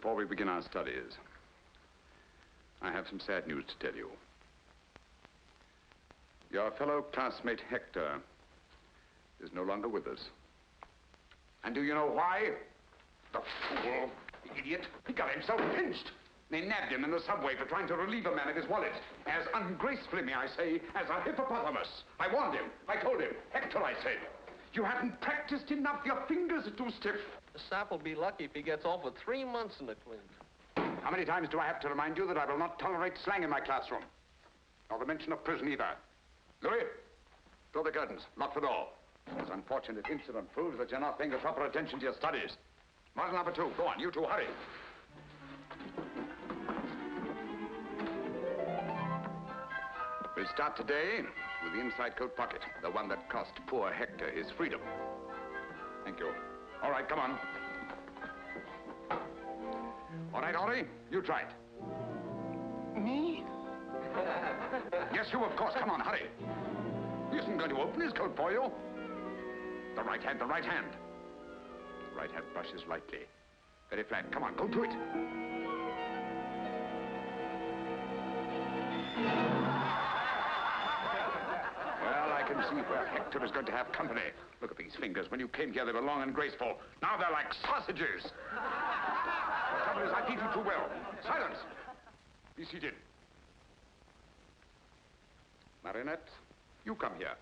before we begin our studies, I have some sad news to tell you. Your fellow classmate, Hector, is no longer with us. And do you know why? The fool, the idiot, he got himself pinched. They nabbed him in the subway for trying to relieve a man of his wallet. As ungracefully, may I say, as a hippopotamus. I warned him. I told him. Hector, I said, you haven't practiced enough. Your fingers are too stiff. The sap will be lucky if he gets off with 3 months in the clink. How many times do I have to remind you that I will not tolerate slang in my classroom? Nor the mention of prison either. Louis, draw the curtains. Lock the door. This unfortunate incident proves that you're not paying the proper attention to your studies. Model number 2. Go on, you two, hurry. We'll start today with the inside coat pocket, the one that cost poor Hector his freedom. Thank you. All right, come on. All right, Henri, you try it. Me? Yes, you, of course. Come on, hurry. He isn't going to open his coat for you. The right hand, the right hand. The right hand brushes lightly. Very flat. Come on, go to it. Well, I can see where Hector is going to have company. Look at these fingers. When you came here, they were long and graceful. Now they're like sausages. The trouble is, I feed you too well. Silence. Be seated. Marinette, you come here.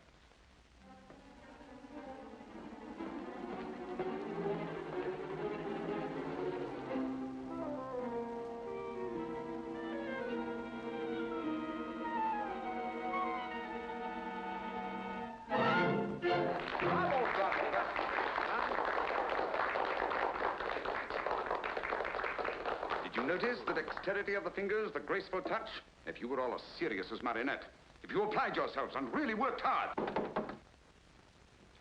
Did you notice the dexterity of the fingers, the graceful touch? If you were all as serious as Marinette, if you applied yourselves and really worked hard.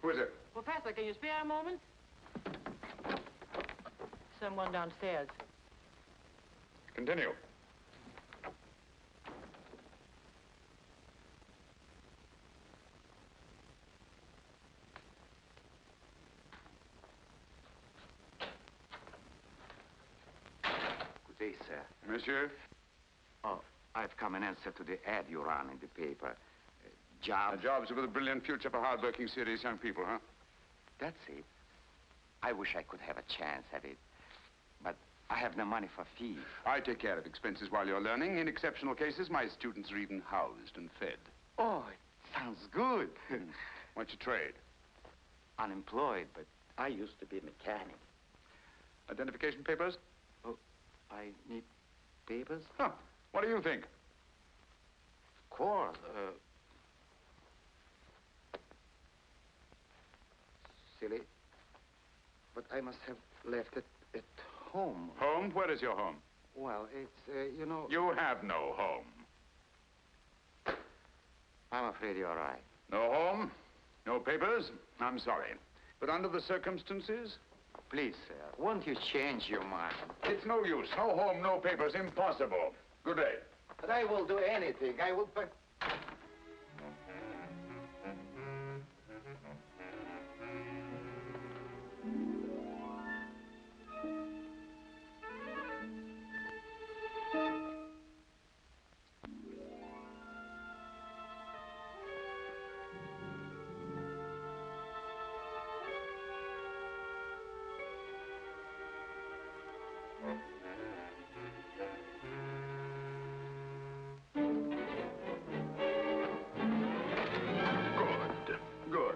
Who is it? Professor, can you spare a moment? Someone downstairs. Continue. Good day, sir. Monsieur? Oh, I've come in answer to the ad you ran in the paper. Jobs. Jobs with a brilliant future for hard-working, serious young people, huh? That's it. I wish I could have a chance at it. But I have no money for fees. I take care of expenses while you're learning. In exceptional cases, my students are even housed and fed. Oh, it sounds good. What's your trade? Unemployed, but I used to be a mechanic. Identification papers? Oh, I need papers? Huh. What do you think? Of course. Silly. But I must have left it at home. Home? Where is your home? Well, it's, you know... You have no home. I'm afraid you're right. No home? No papers? I'm sorry. But under the circumstances? Please, sir, won't you change your mind? It's no use. No home, no papers. Impossible. Good day. But I will do anything. I will...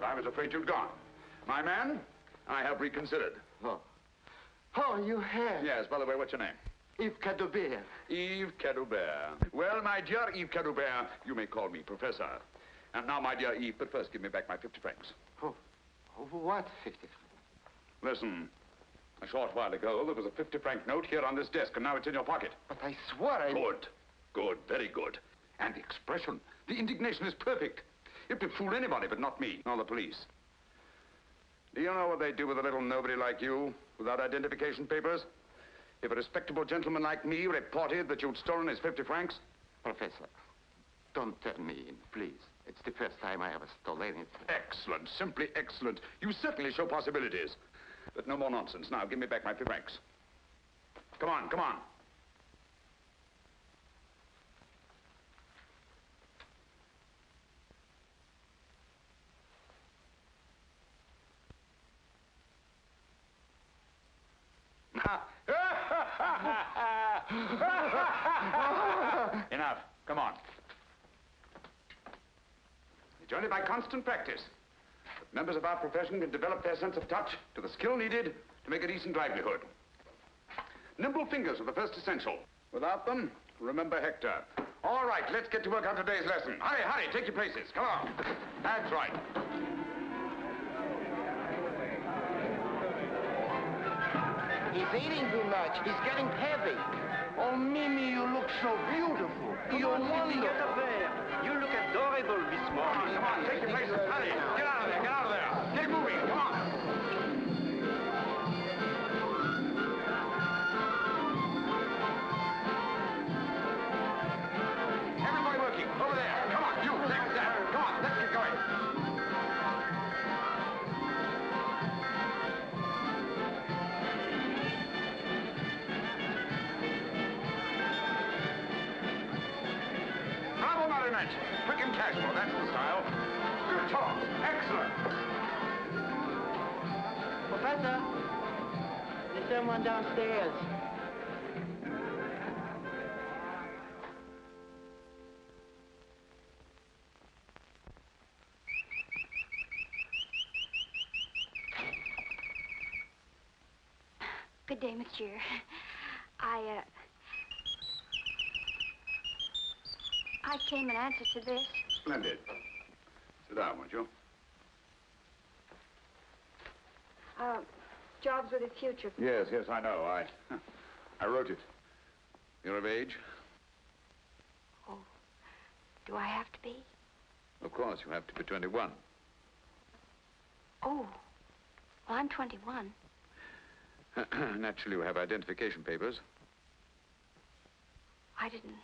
I was afraid you'd gone. My man, I have reconsidered. Oh. Oh, you have? Yes, by the way, what's your name? Yves Cadoubert. Yves Cadoubert. Well, my dear Yves Cadoubert, you may call me Professor. And now, my dear Yves, but first give me back my 50 francs. Oh, what 50 francs? Listen, a short while ago, there was a 50-franc note here on this desk, and now it's in your pocket. But I swore I... Good. Good, very good. And the expression, the indignation is perfect. It would fool anybody, but not me, nor the police. Do you know what they'd do with a little nobody like you, without identification papers? If a respectable gentleman like me reported that you'd stolen his 50 francs? Professor, don't turn me in, please. It's the first time I ever stole anything. Excellent, simply excellent. You certainly show possibilities. But no more nonsense. Now, give me back my 50 francs. Come on, come on. Enough. Come on. It's only by constant practice that members of our profession can develop their sense of touch to the skill needed to make a decent livelihood. Nimble fingers are the first essential. Without them, remember Hector. All right, let's get to work on today's lesson. Hurry, hurry, take your places. Come on. That's right. He's eating too much. He's getting heavy. Oh, Mimi, you look so beautiful. You're wonderful. You look adorable this morning. Come on, take your places. Hurry. Get out of there, get out of there. Get moving, come on. Everybody working. Over there. Come on, you. Next that. Come on, let's get going. Bravo, Marionette. Quick and casual, that's the style. Good talk. Excellent. Professor, there's someone downstairs. Good day, monsieur. I came in answer to this. Splendid. Sit down, won't you? Jobs with a future. Yes, yes, I know. I wrote it. You're of age? Oh, do I have to be? Of course, you have to be 21. Oh, well, I'm 21. Naturally, you have identification papers. I didn't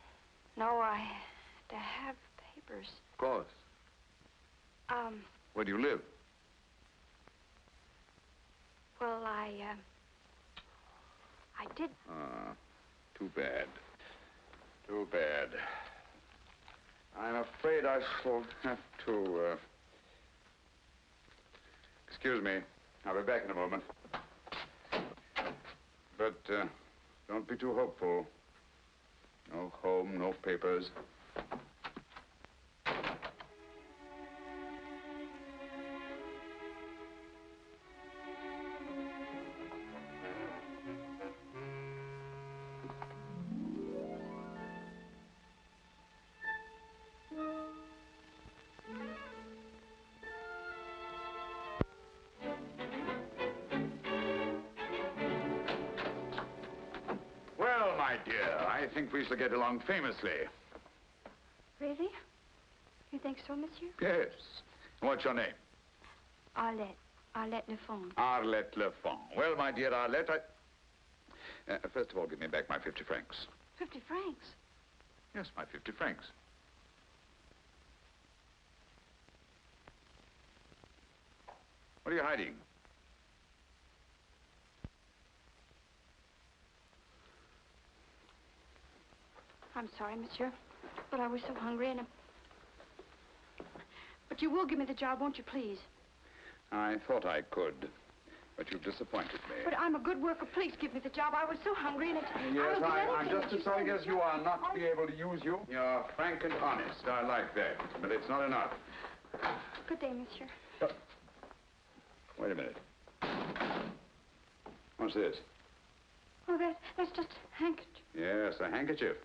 know I had to have papers. Of course. Where do you live? Well, I did. Too bad. Too bad. I'm afraid I shall have to, Excuse me. I'll be back in a moment. But, don't be too hopeful. No home, no papers. Well, my dear, I think we shall get along famously. Really? You think so, monsieur? Yes. What's your name? Arlette. Arlette Lefond. Arlette Lefond. Well, my dear Arlette, first of all, give me back my 50 francs. 50 francs? Yes, my 50 francs. What are you hiding? I'm sorry, monsieur, but I was so hungry and... But you will give me the job, won't you, please? I thought I could, but you've disappointed me. But I'm a good worker. Please give me the job. I was so hungry and it... Yes, I will do I'm anything just that as sorry as you are not to be able to use you. You're frank and honest. I like that, but it's not enough. Good day, monsieur. Wait a minute. What's this? Oh, that's just a handkerchief. Yes, a handkerchief.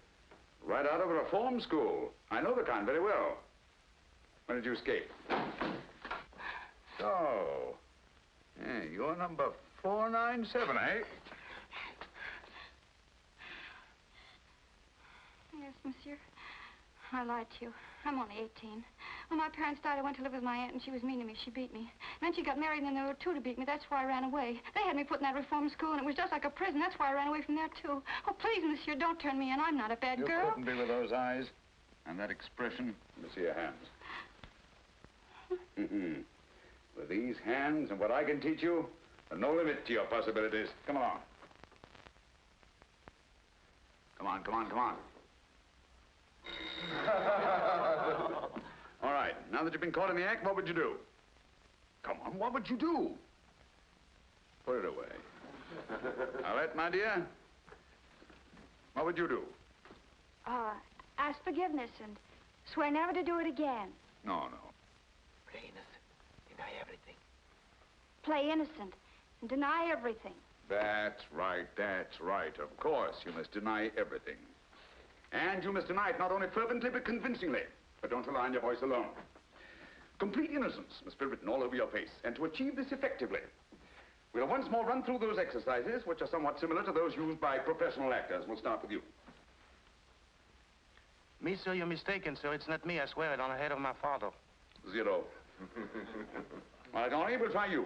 Right out of a reform school. I know the kind very well. When did you escape? So, yeah, you're number 497, eh? Yes, monsieur. I lied to you. I'm only 18. When my parents died, I went to live with my aunt, and she was mean to me. She beat me. Then she got married, and then there were two to beat me. That's why I ran away. They had me put in that reform school, and it was just like a prison. That's why I ran away from there, too. Oh, please, monsieur, don't turn me in. I'm not a bad girl. You couldn't be with those eyes and that expression. Let me see your hands. With these hands and what I can teach you, there's no limit to your possibilities. Come along. Come on, come on, come on. All right, now that you've been caught in the act, what would you do? Come on, what would you do? Put it away. Arlette, my dear, what would you do? Ask forgiveness and swear never to do it again. No. Play innocent. Deny everything. Play innocent and deny everything. That's right, that's right. Of course, you must deny everything. And you must deny it not only fervently, but convincingly. But don't rely on your voice alone. Complete innocence must be written all over your face. And to achieve this effectively, we'll once more run through those exercises, which are somewhat similar to those used by professional actors. We'll start with you. Me, sir, you're mistaken, sir. It's not me. I swear it on the head of my father. 0. All right, Henri, we'll try you.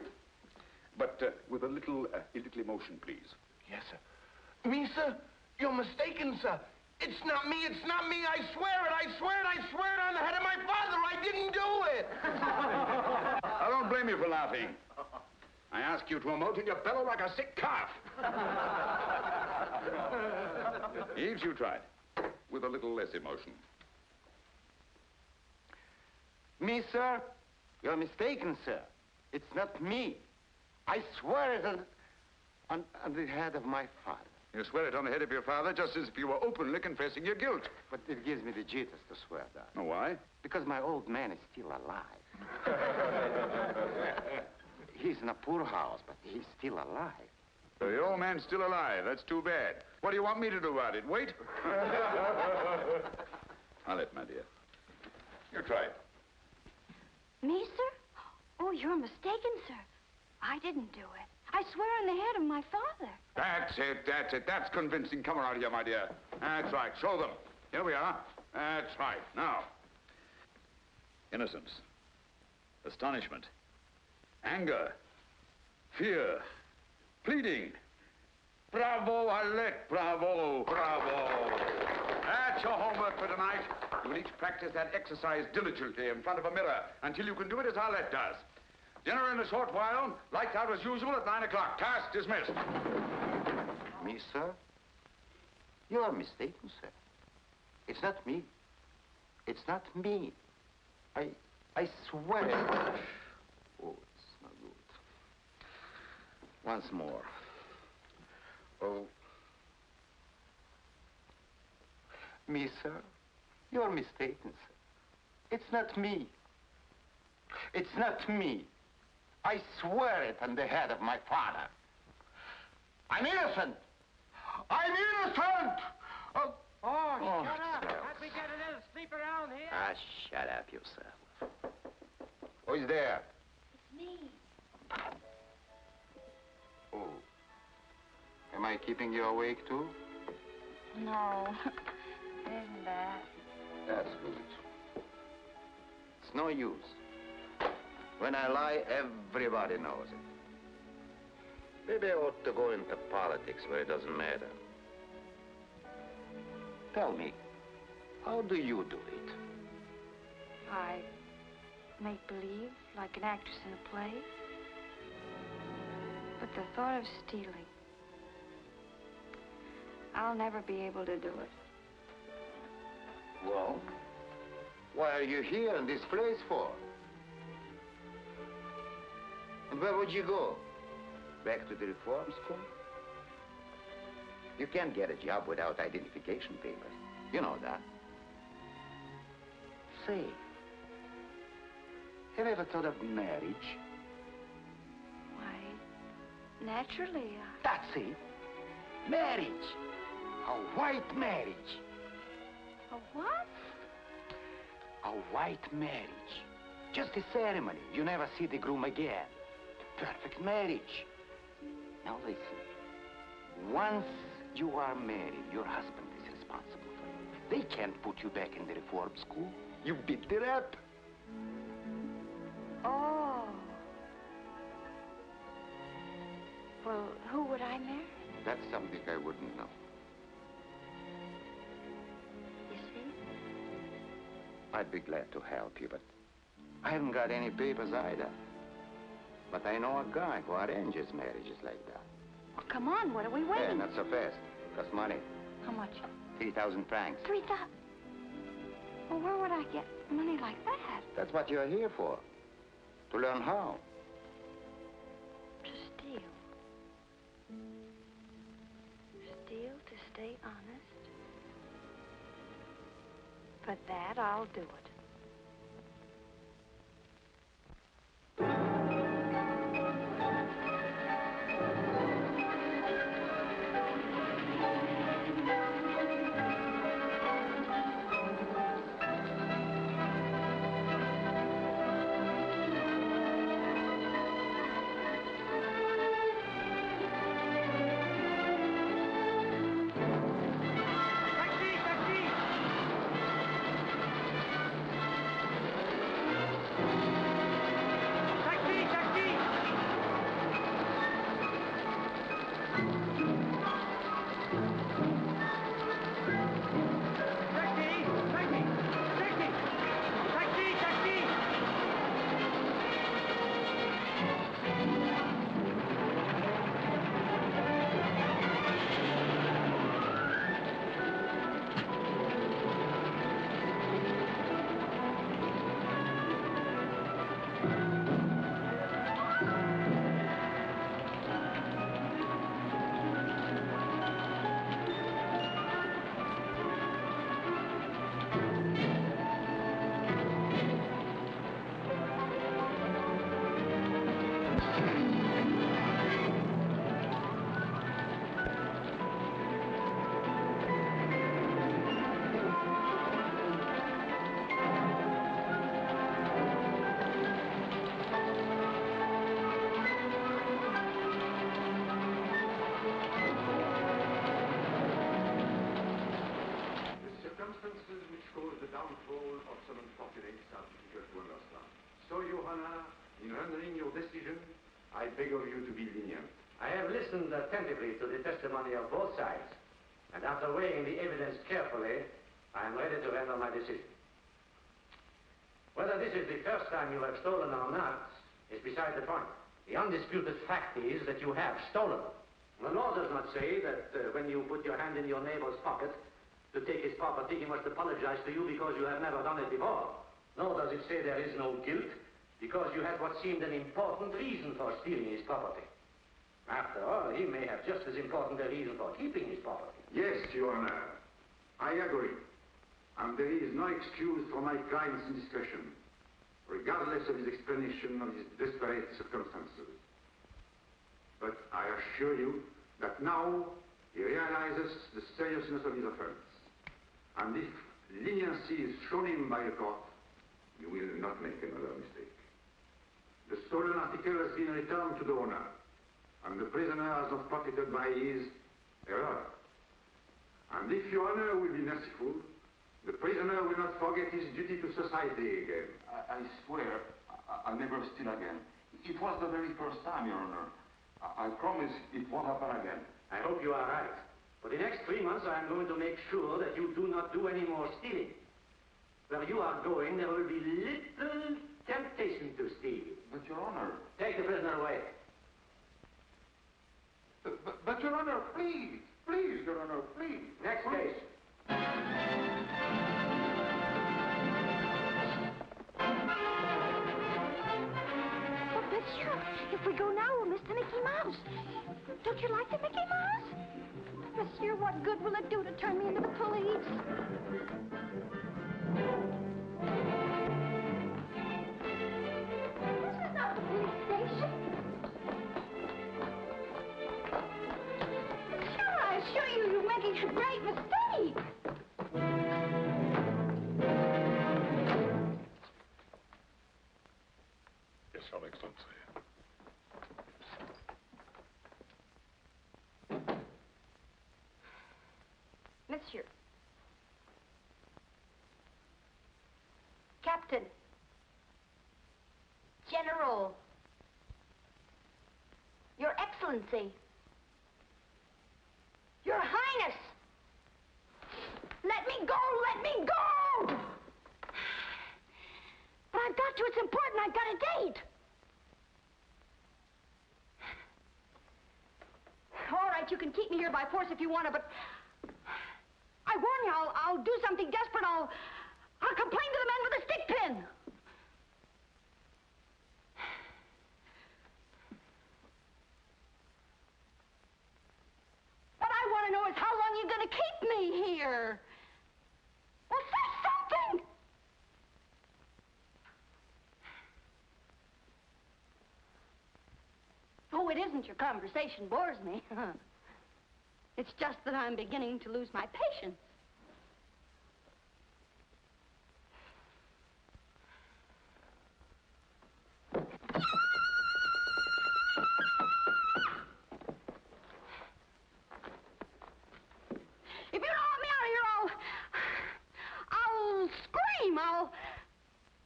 But with a little emotion, please. Yes, sir. Me, sir? You're mistaken, sir. It's not me. It's not me. I swear it. I swear it. I swear it on the head of my father. I didn't do it. I don't blame you for laughing. I ask you to emote and you bellow like a sick calf. Eves, you tried. With a little less emotion. Me, sir? You're mistaken, sir. It's not me. I swear it on the head of my father. You swear it on the head of your father just as if you were openly confessing your guilt. But it gives me the jitters to swear that. Oh, why? Because my old man is still alive. He's in a poor house, but he's still alive. The old man's still alive. That's too bad. What do you want me to do about it? Wait? Arlette, my dear. You try it. Me, sir? Oh, you're mistaken, sir. I didn't do it. I swear on the head of my father. That's it. That's convincing. Come around here, my dear. That's right. Show them. Here we are. That's right. Now. Innocence. Astonishment. Anger. Fear. Pleading. Bravo, Arlette. Bravo. That's your homework for tonight. You will each practice that exercise diligently in front of a mirror until you can do it as Arlette does. Dinner in a short while. Lights out as usual at 9 o'clock. Task dismissed. Me, sir? You are mistaken, sir. It's not me. It's not me. I swear it. Oh, it's not good. Once more. Oh. Me, sir? You're mistaken, sir. It's not me. It's not me. I swear it on the head of my father. I'm innocent. I'm innocent! Oh, shut up. sir. Can't we get a little sleep around here? Ah, shut up yourself. Who's there? It's me. Oh. Am I keeping you awake, too? No. It isn't that. That's good. It's no use. When I lie, everybody knows it. Maybe I ought to go into politics where it doesn't matter. Tell me, how do you do it? I make believe, like an actress in a play. But the thought of stealing, I'll never be able to do it. Well, why are you here in this place for? And where would you go? Back to the reform school? You can't get a job without identification papers. You know that. Say, have you ever thought of marriage? Why, naturally, That's it. Marriage. A white marriage. A what? A white marriage. Just a ceremony. You never see the groom again. Perfect marriage. Now listen. Once you are married, your husband is responsible for you. They can't put you back in the reform school. You beat the rep. Oh. Well, who would I marry? That's something I wouldn't know. You see? I'd be glad to help you, but I haven't got any papers either. But I know a guy who arranges marriages like that. Well, come on, what are we Hey, waiting? not so fast. It costs money. How much? 3,000 francs. 3,000? Well, where would I get money like that? That's what you're here for. To learn how. To steal. Steal to stay honest? For that, I'll do it. So, Johanna, in rendering your decision, I beg of you to be lenient. I have listened attentively to the testimony of both sides, and after weighing the evidence carefully, I am ready to render my decision. Whether this is the first time you have stolen or not is beside the point. The undisputed fact is that you have stolen. The law does not say that when you put your hand in your neighbor's pocket to take his property, he must apologize to you because you have never done it before. Nor does it say there is no guilt because you had what seemed an important reason for stealing his property. After all, he may have just as important a reason for keeping his property. Yes, Your Honor, I agree. And there is no excuse for my client's indiscretion, regardless of his explanation of his desperate circumstances. But I assure you that now he realizes the seriousness of his offense. And if leniency is shown him by the court, you will not make another mistake. The stolen article has been returned to the owner, and the prisoner has not profited by his error. And if Your Honor will be merciful, the prisoner will not forget his duty to society again. I swear I'll never steal again. It was the very first time, Your Honor. I promise it won't happen again. I hope you are right. For the next 3 months, I am going to make sure that you do not do any more stealing. Where you are going, there will be little temptation to steal. But, Your Honor... Take the prisoner away. But Your Honor, please. Please, Your Honor, please. Next case. Oh, monsieur, if we go now, we'll miss the Mickey Mouse. Don't you like the Mickey Mouse? Monsieur, what good will it do to turn me into the police? This is not the police station. Monsieur, I assure you, you're making a great mistake. Yes, Your Excellency. Monsieur. Captain. General. Your Excellency. Your Highness. Let me go! Let me go! But I've got to. It's important. I've got a date. All right, you can keep me here by force if you want to, but I warn you, I'll do something desperate. I'll complain to the man with the stick pin. What I want to know is how long you're going to keep me here. Well, say something. Oh, it isn't your conversation bores me. It's just that I'm beginning to lose my patience. If you don't let me out of here, I'll scream.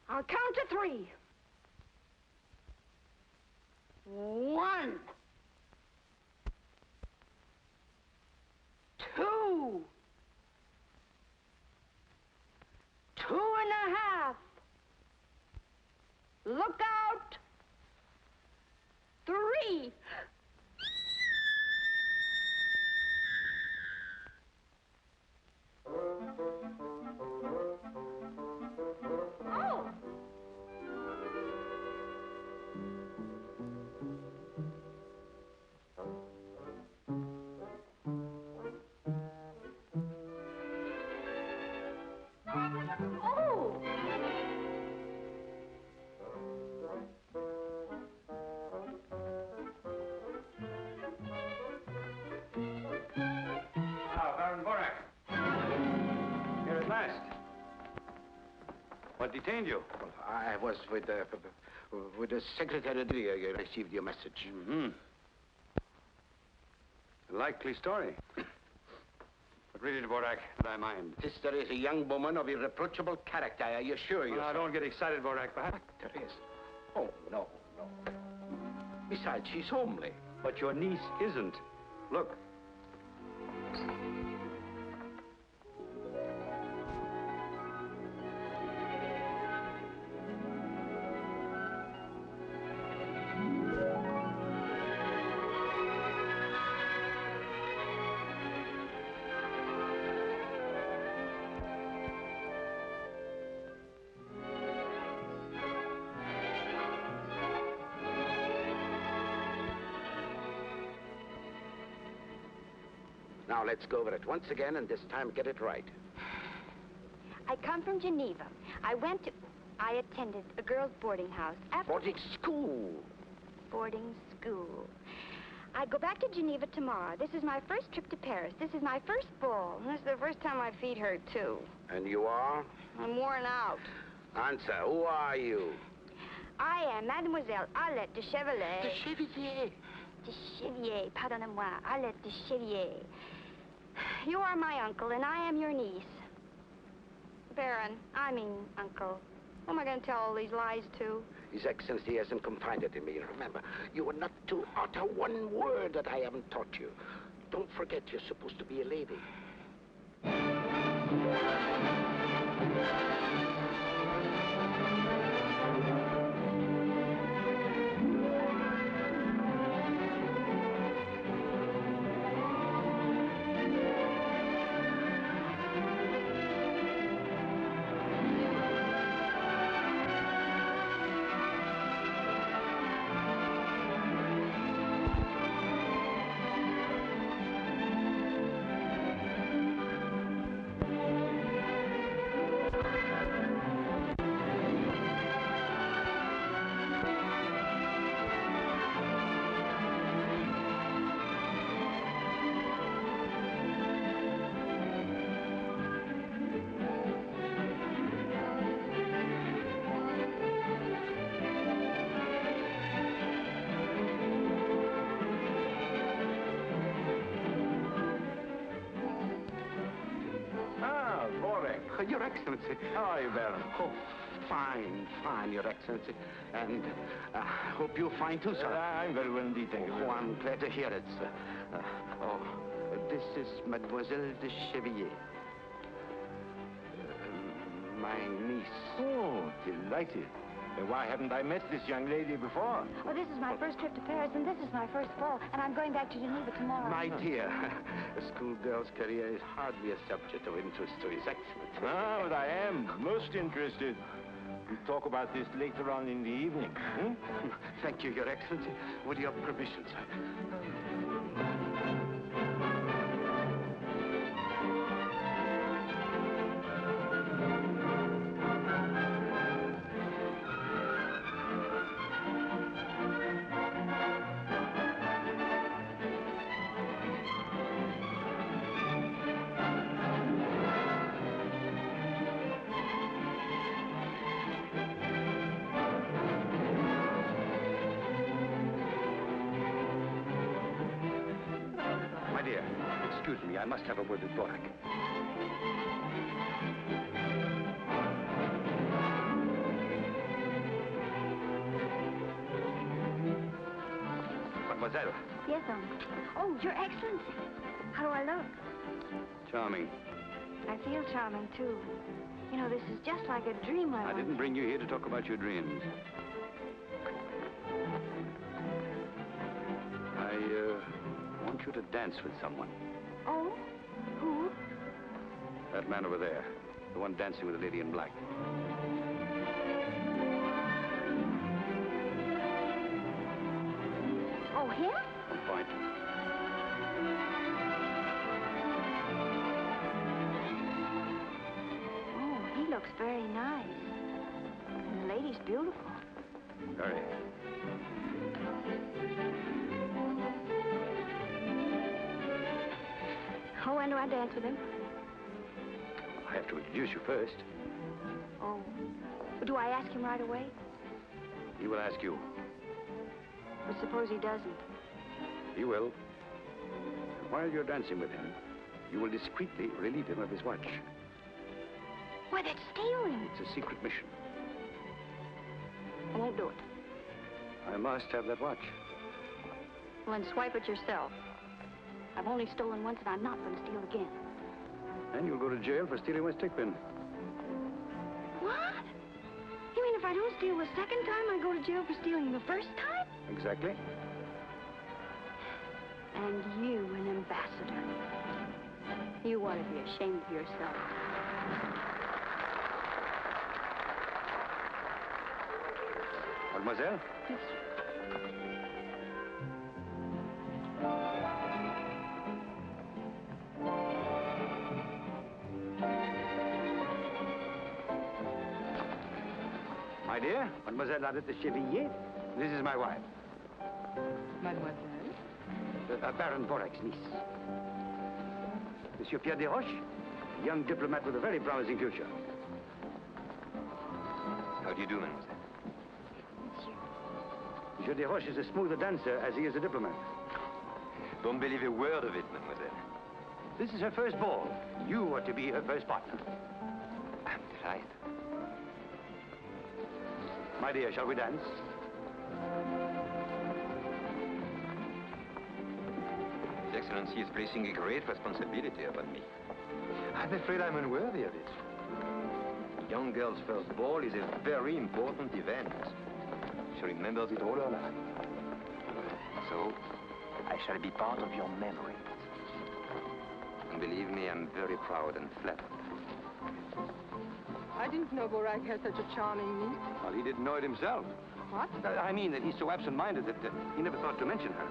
I'll count to 3. 1, 2, 2.5. Look out. 3. Oh! Oh! Ah, Baron Borak. Here at last. What detained you? Well, I was with the secretary. I received your message. Mm-hmm. A likely story. But read it, Borak, and I mind. Sister is a young woman of irreproachable character, I assure you. Well, now, don't get excited, Borak. Perhaps. Teresa. Oh, no. Besides, she's homely. But your niece isn't. Look. Now, let's go over it once again, and this time get it right. I come from Geneva. I attended a girls' boarding house. Boarding school. Boarding school. I go back to Geneva tomorrow. This is my first trip to Paris. This is my first ball. And this is the first time my feet hurt, too. And you are? I'm worn out. Answer, who are you? I am Mademoiselle Arlette de Chevalier. The Chevalier. De Chevier, pardonnez-moi, Arlette de Chevier. You are my uncle, and I am your niece. Baron, uncle. Who am I going to tell all these lies to? His Excellency hasn't confided in me. Remember, you are not to utter one word that I haven't taught you. Don't forget, you're supposed to be a lady. Your Excellency. How are you, Baron? Oh, fine, Your Excellency. And I hope you're fine too, sir. I'm very well indeed, thank you. Oh, I'm glad to hear it, sir. This is Mademoiselle de Chevilliers. My niece. Oh, delighted. Then why haven't I met this young lady before? Well, this is my first trip to Paris, and this is my first ball, and I'm going back to Geneva tomorrow. My dear, a schoolgirl's career is hardly a subject of interest to His Excellency. Ah, but I am most interested. We'll talk about this later on in the evening. Hmm? Thank you, Your Excellency. With your permission, sir. My dear, excuse me. I must have a word with Borak. Mademoiselle. Yes, Oh, Your Excellency. How do I look? Charming. I feel charming, too. You know, this is just like a dream I didn't bring you here to talk about your dreams. I want you to dance with someone. Oh? Who? That man over there. The one dancing with the lady in black. Oh, him? On point. Oh, he looks very nice. And the lady's beautiful. Very. Oh, when do I dance with him? I have to introduce you first. Oh. Do I ask him right away? He will ask you. But suppose he doesn't? He will. While you're dancing with him, you will discreetly relieve him of his watch. Why, that's stealing. It's a secret mission. I won't do it. I must have that watch. Well, then swipe it yourself. I've only stolen once, and I'm not going to steal again. And you'll go to jail for stealing my stick pin. What? You mean if I don't steal the second time, I go to jail for stealing the first time? Exactly. And you, an ambassador. You ought to be ashamed of yourself. Mademoiselle? Yes, My dear, Mademoiselle Arlette de Chevigny. This is my wife. Mademoiselle? Baron Borak's niece. Monsieur Pierre Desroches, a young diplomat with a very promising future. How do you do, mademoiselle? Monsieur Desroches is as smooth a dancer as he is a diplomat. Don't believe a word of it, mademoiselle. This is her first ball. You are to be her first partner. I'm delighted. My dear, shall we dance? His Excellency is placing a great responsibility upon me. I'm afraid I'm unworthy of it. A young girl's first ball is a very important event. She remembers it all her life. So, I shall be part of your memory. And believe me, I'm very proud and flattered. I didn't know Borak had such a charming niece. Well, he didn't know it himself. What? I mean that he's so absent-minded that he never thought to mention her.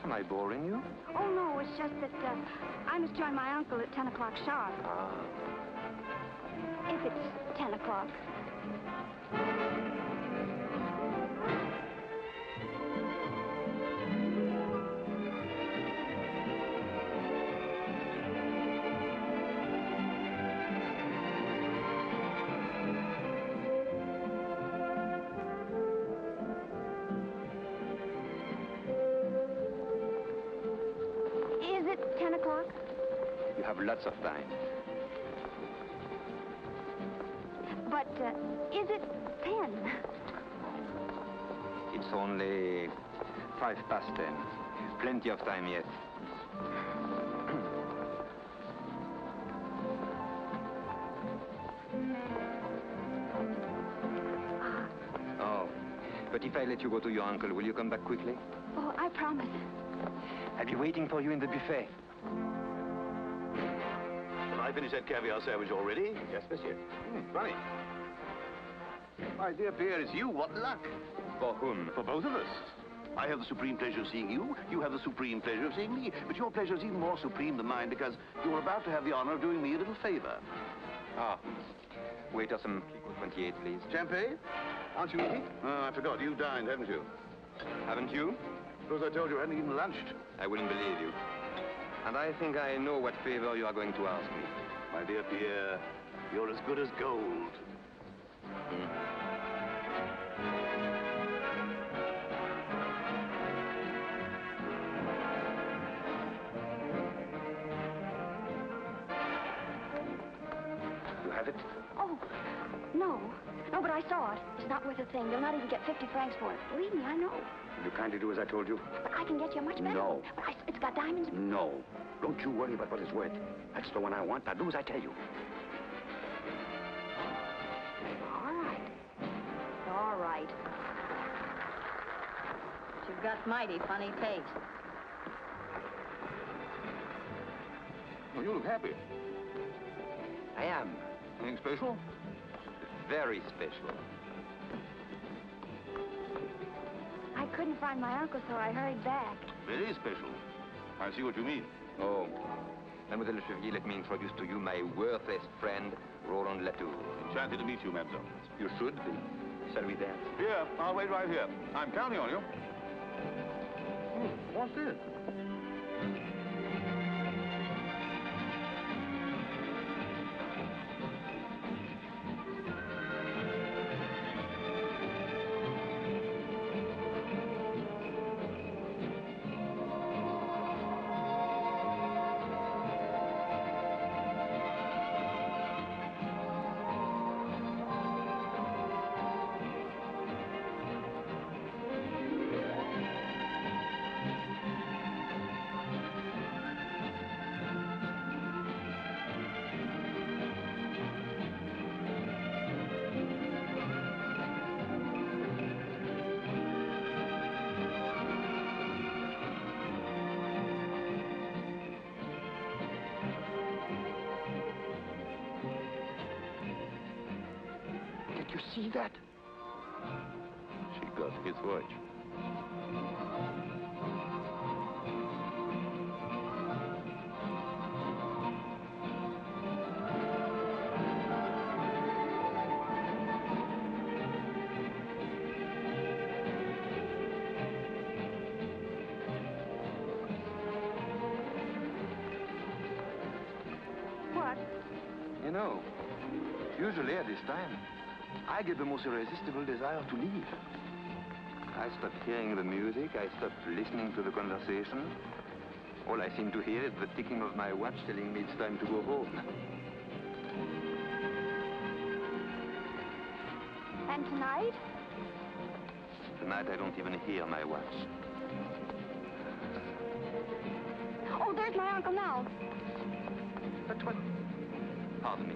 Am I boring you? Oh, no, it's just that I must join my uncle at 10 o'clock sharp. Ah. If it's 10 o'clock. have lots of time. But is it 10? It's only 10:05. Plenty of time yet. Oh, but if I let you go to your uncle, will you come back quickly? Oh, I promise. I'll be waiting for you in the buffet. Have I finished that caviar sandwich already? Yes, monsieur. Funny. My dear Pierre, it's you. What luck. For whom? For both of us. I have the supreme pleasure of seeing you. You have the supreme pleasure of seeing me. But your pleasure is even more supreme than mine because you're about to have the honor of doing me a little favor. Ah. Waiter, some Clicquot 28, please. Champagne? Aren't you eating? Oh, I forgot. You've dined, haven't you? Haven't you? Suppose I told you I hadn't even lunched. I wouldn't believe you. And I think I know what favor you are going to ask me. My dear Pierre, you're as good as gold. You have it? Oh, no. No, but I saw it. It's not worth a thing. You'll not even get 50 francs for it. Believe me, I know. Will you kindly do as I told you? But I can get you a much better No. one. But it's got diamonds. No. Don't you worry about what it's worth. That's the one I want. Now do as I tell you. All right. All right. You've got mighty funny taste. Oh, you look happy. I am. Anything special? Very special. I couldn't find my uncle, so I hurried back. Very special. I see what you mean. Oh. Mademoiselle Le Chevrier, let me introduce to you my worthless friend, Roland Latour. Enchanted to meet you, mademoiselle. You should be. Shall we dance? Here, I'll wait right here. I'm counting on you. What's this? Did you see that? She got his watch. What? You know, usually at this time, I get the most irresistible desire to leave. I stopped hearing the music, I stopped listening to the conversation. All I seem to hear is the ticking of my watch telling me it's time to go home. And tonight? Tonight I don't even hear my watch. Oh, there's my uncle now. But what? Pardon me.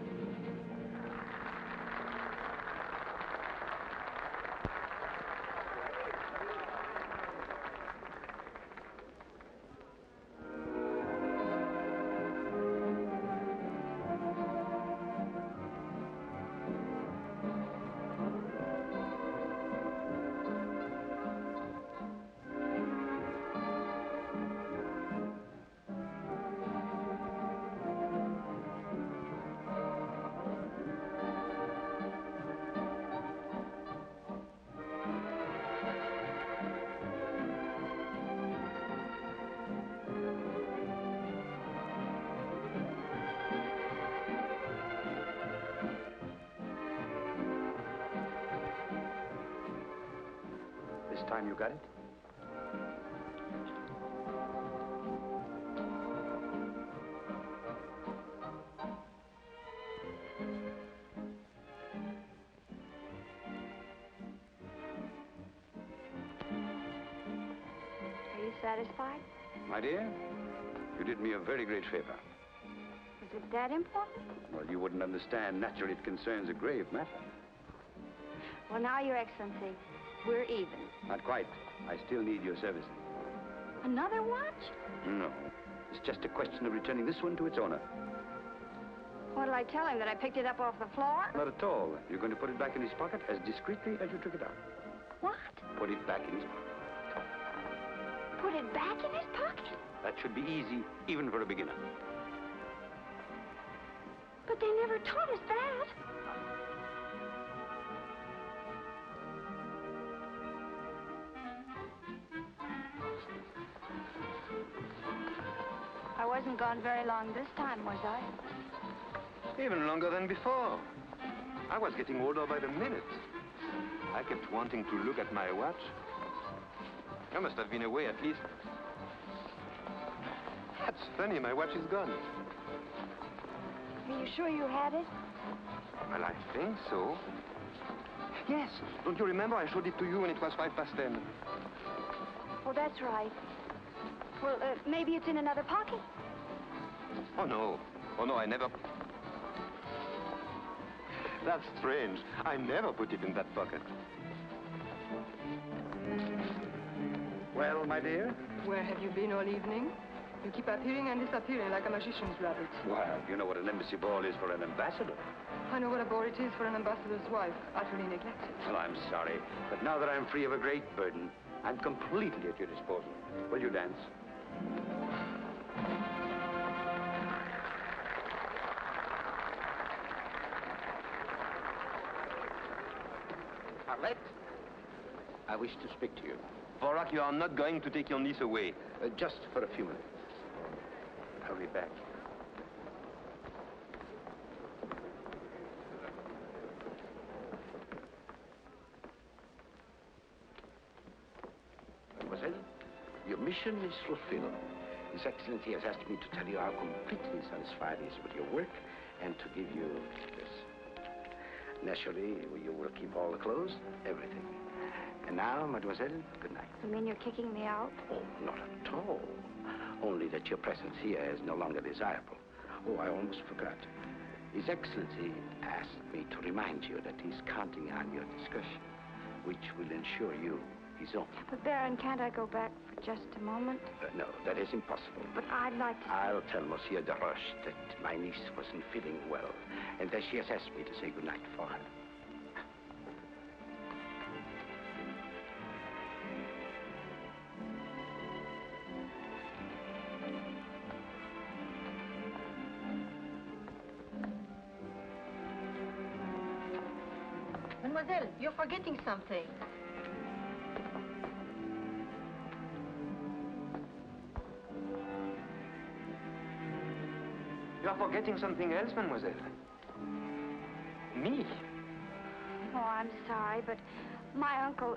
This time you got it? satisfied? My dear, you did me a very great favor. Is it that important? Well, you wouldn't understand. Naturally, it concerns a grave matter. Well, now, Your Excellency, we're even. Not quite. I still need your services. Another watch? No. It's just a question of returning this one to its owner. What'll I tell him, that I picked it up off the floor? Not at all. You're going to put it back in his pocket as discreetly as you took it out. What? Put it back in his pocket. Put it back in his pocket? That should be easy, even for a beginner. But they never taught us that. I wasn't gone very long this time, was I? Even longer than before. I was getting older by the minute. I kept wanting to look at my watch. I must have been away at least. That's funny, my watch is gone. Are you sure you had it? Well, I think so. Yes, don't you remember I showed it to you when it was 10:05? Oh, that's right. Well, maybe it's in another pocket. Oh, no. Oh, no, I never... That's strange. I never put it in that pocket. Well, my dear? Where have you been all evening? You keep appearing and disappearing like a magician's rabbit. Well, you know what an embassy ball is for an ambassador. I know what a bore it is for an ambassador's wife, utterly neglected. Well, I'm sorry, but now that I'm free of a great burden, I'm completely at your disposal. Will you dance? Arlette, I wish to speak to you. Vorak, you are not going to take your niece away. Just for a few minutes. I'll be back. Mademoiselle, your mission is fulfilled. His Excellency has asked me to tell you how completely satisfied he is with your work and to give you this. Naturally, you will keep all the clothes, everything. And now, Mademoiselle, good night. You mean you're kicking me out? Oh, not at all. Only that your presence here is no longer desirable. Oh, I almost forgot. His Excellency asked me to remind you that he's counting on your discretion, which will ensure you his own. But, Baron, can't I go back for just a moment? No, that is impossible. But I'd like to... I'll tell Monsieur de Roche that my niece wasn't feeling well, and that she has asked me to say goodnight for her. Mademoiselle, you're forgetting something. You are forgetting something else, mademoiselle. Me? Oh, I'm sorry, but my uncle,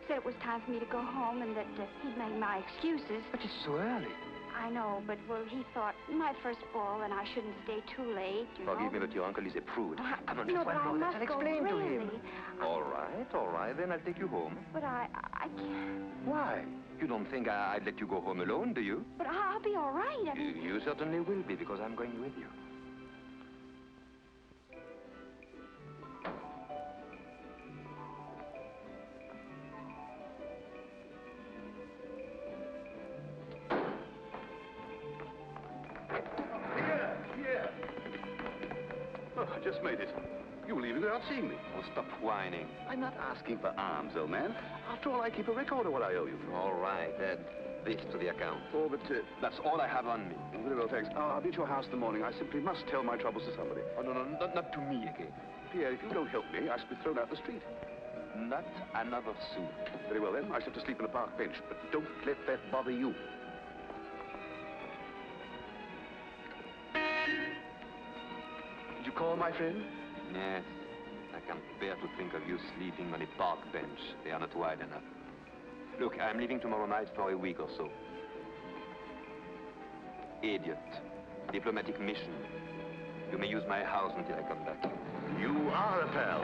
said it was time for me to go home and that he'd made my excuses. But it's so early. I know, but, well, he thought my first ball and I shouldn't stay too late, you know. Forgive me, but your uncle is a prude. Come on, no, just but one I more. must I'll go, explain to him. really. All right, then I'll take you home. But I can't. Why? You don't think I'd let you go home alone, do you? But I'll be all right. I mean... You certainly will be, because I'm going with you. Here. Oh, I just made it. You were leaving without seeing me. Oh, stop whining. I'm not asking for alms, old man. After all, I keep a record of what I owe you. All right, add this to the account. Oh, but... That's all I have on me. Very well, thanks. I'll be at your house in the morning. I simply must tell my troubles to somebody. Oh, no, not to me again. Pierre, if you don't help me, I shall be thrown out the street. Not another sou. Very well, then. I shall have to sleep on a park bench, but don't let that bother you. Did you call, my friend? Yes. I can't bear to think of you sleeping on a park bench. They are not wide enough. Look, I'm leaving tomorrow night for a week or so. Idiot. Diplomatic mission. You may use my house until I come back. You are a pal.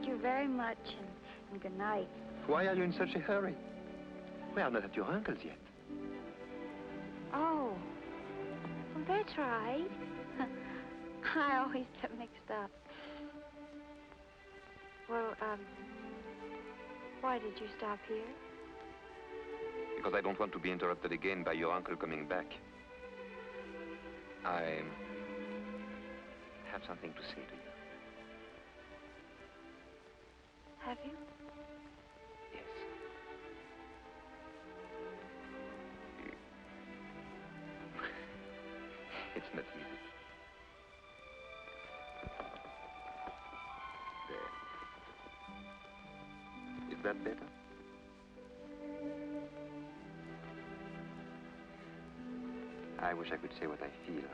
you very much, and good night. Why are you in such a hurry? We are not at your uncle's yet. Oh. Well, that's right. I always get mixed up. Well, why did you stop here? Because I don't want to be interrupted again by your uncle coming back. I have something to say to you. Have you? Yes. It's not easy. There. Is that better? I wish I could say what I feel.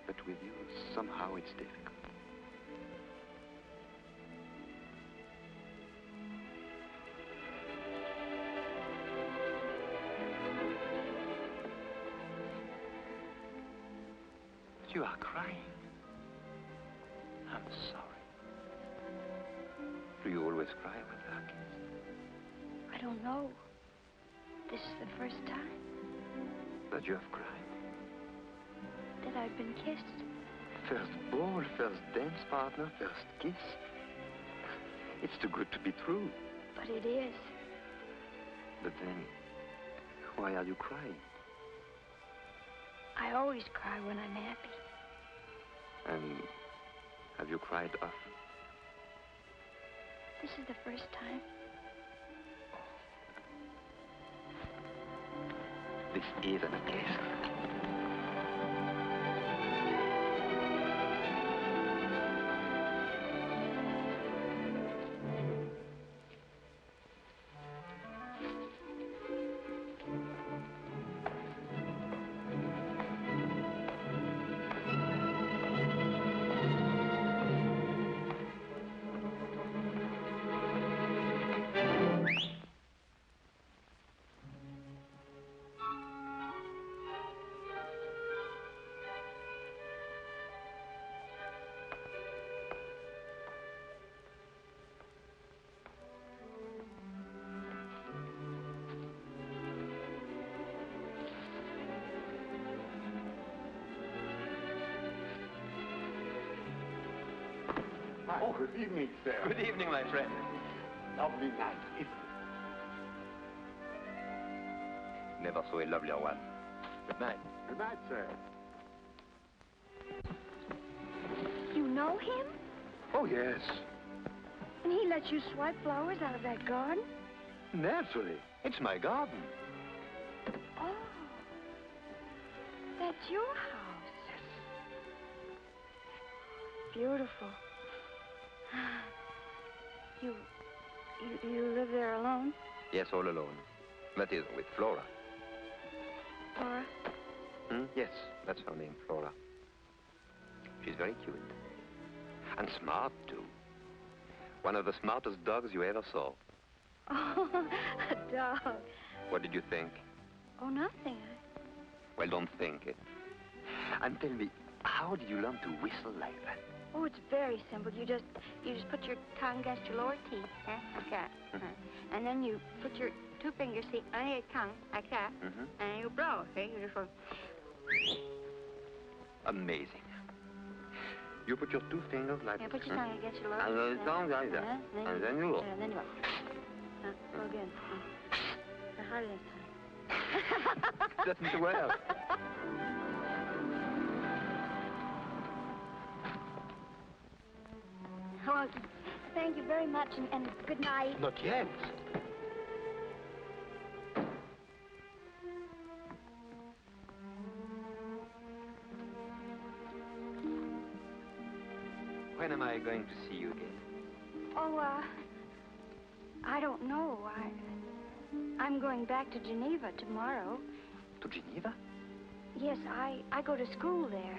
But with you, somehow it's difficult. But you are crying. I'm sorry. Do you always cry when you are kissed? I don't know. This is the first time That you have cried? that I've been kissed. First ball, first dance partner, first kiss. It's too good to be true. But it is. But then, why are you crying? I always cry when I'm happy. And have you cried often? This is the first time. This is an occasion. Oh, good evening, sir. Good evening, my friend. Lovely night, isn't it? Never saw a lovelier one. Good night. Good night, sir. You know him? Oh, yes. And he lets you swipe flowers out of that garden? Naturally. It's my garden. Oh. That's your house. Yes. Beautiful. You live there alone? Yes, all alone. That is, with Flora. Flora? Yes, that's her name, Flora. She's very cute. And smart, too. One of the smartest dogs you ever saw. Oh, a dog. What did you think? Oh, nothing. Well, don't think it. And tell me, how did you learn to whistle like that? Oh, it's very simple. You just put your tongue against your lower teeth, like that. And then you put your two fingers, see, on your tongue, like that. And you blow, see? You just go... Amazing. You put your two fingers like... Yeah, put your tongue against your lower and teeth. the tongue like that. And then you look. And then you go. Go again. Harder this time. Doesn't well. Well, thank you very much, and good night. Not yet. When am I going to see you again? Oh, I don't know. I'm going back to Geneva tomorrow. To Geneva? Yes, I go to school there.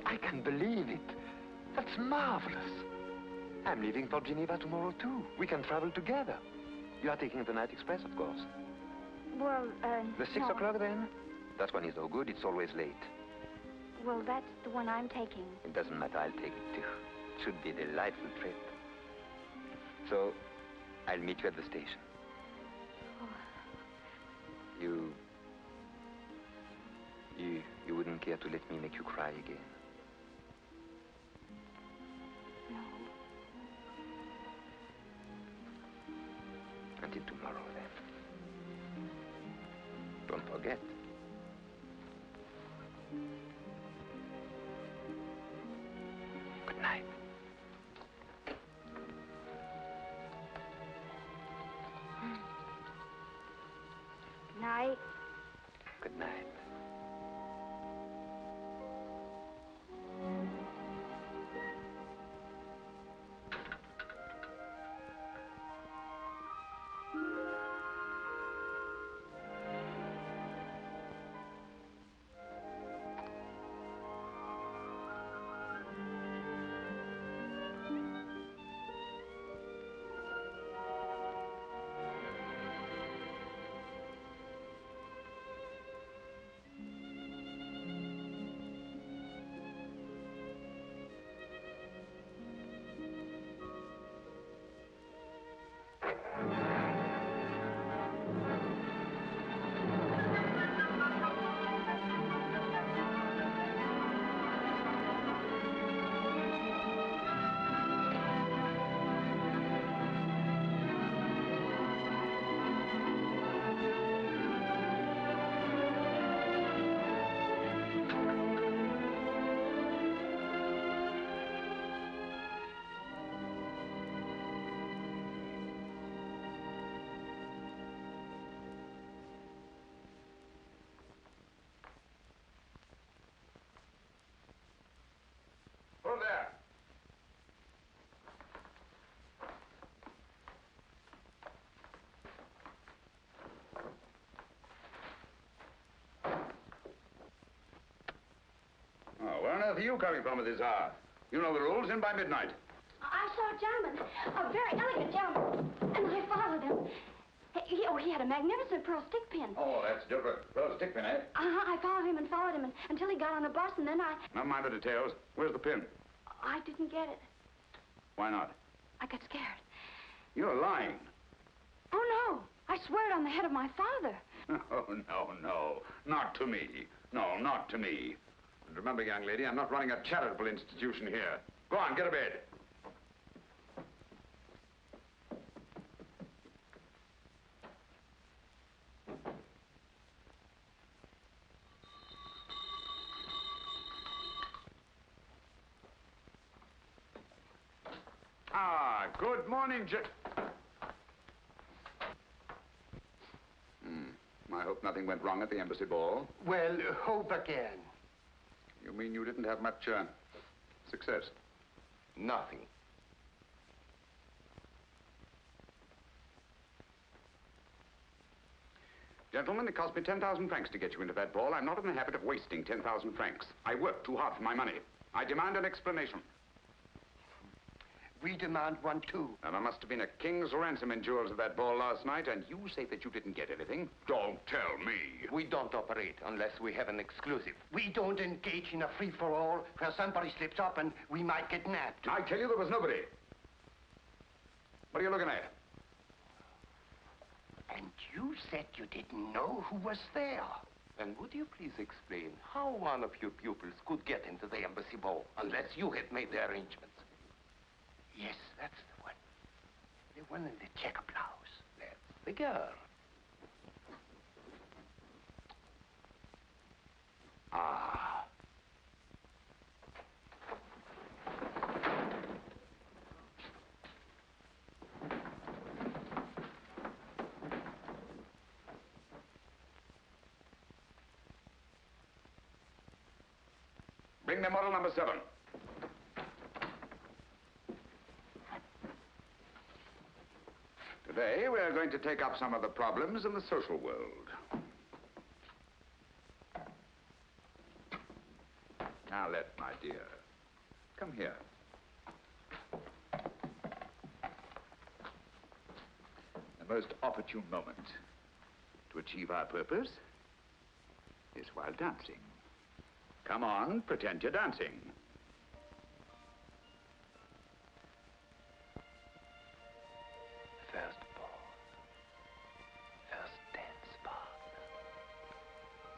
I can't believe it. That's marvelous. I'm leaving for Geneva tomorrow, too. We can travel together. You are taking the night express, of course. Well, The 6 no. o'clock, then? That one is no good. It's always late. Well, that's the one I'm taking. It doesn't matter, I'll take it too. It should be a delightful trip. So, I'll meet you at the station. Oh. You wouldn't care to let me make you cry again? No. Until tomorrow, then. Don't forget. Good night. Night. Good night. Hold there. Oh, where on earth are you coming from at this hour? You know the rules, in by midnight. I saw a gentleman, a very elegant gentleman, and I followed him. He had a magnificent pearl stick pin. Oh, that's different. Pearl stick pin, eh? I followed him until he got on a bus, and then Never mind the details. Where's the pin? I didn't get it. Why not? I got scared. You're lying. Oh, no. I swear it on the head of my father. Oh, no. Not to me. No, not to me. And remember, young lady, I'm not running a charitable institution here. Go on, get to bed. Ah, good morning, I hope nothing went wrong at the embassy ball. Well, hope again. You mean you didn't have much, success? Nothing. Gentlemen, it cost me 10,000 francs to get you into that ball. I'm not in the habit of wasting 10,000 francs. I worked too hard for my money. I demand an explanation. We demand one, too. Now, there must have been a king's ransom in jewels at that ball last night, and you say that you didn't get anything? Don't tell me. We don't operate unless we have an exclusive. We don't engage in a free-for-all where somebody slips up and we might get nabbed. I tell you there was nobody. What are you looking at? And you said you didn't know who was there. And would you please explain how one of your pupils could get into the embassy ball unless you had made the arrangements? Yes, that's the one. The one in the checker blouse. That's the girl. Ah. Bring me model number 7. Today, we're going to take up some of the problems in the social world. Now, let, my dear, come here. The most opportune moment to achieve our purpose is while dancing. Come on, pretend you're dancing. First ball. First dance partner.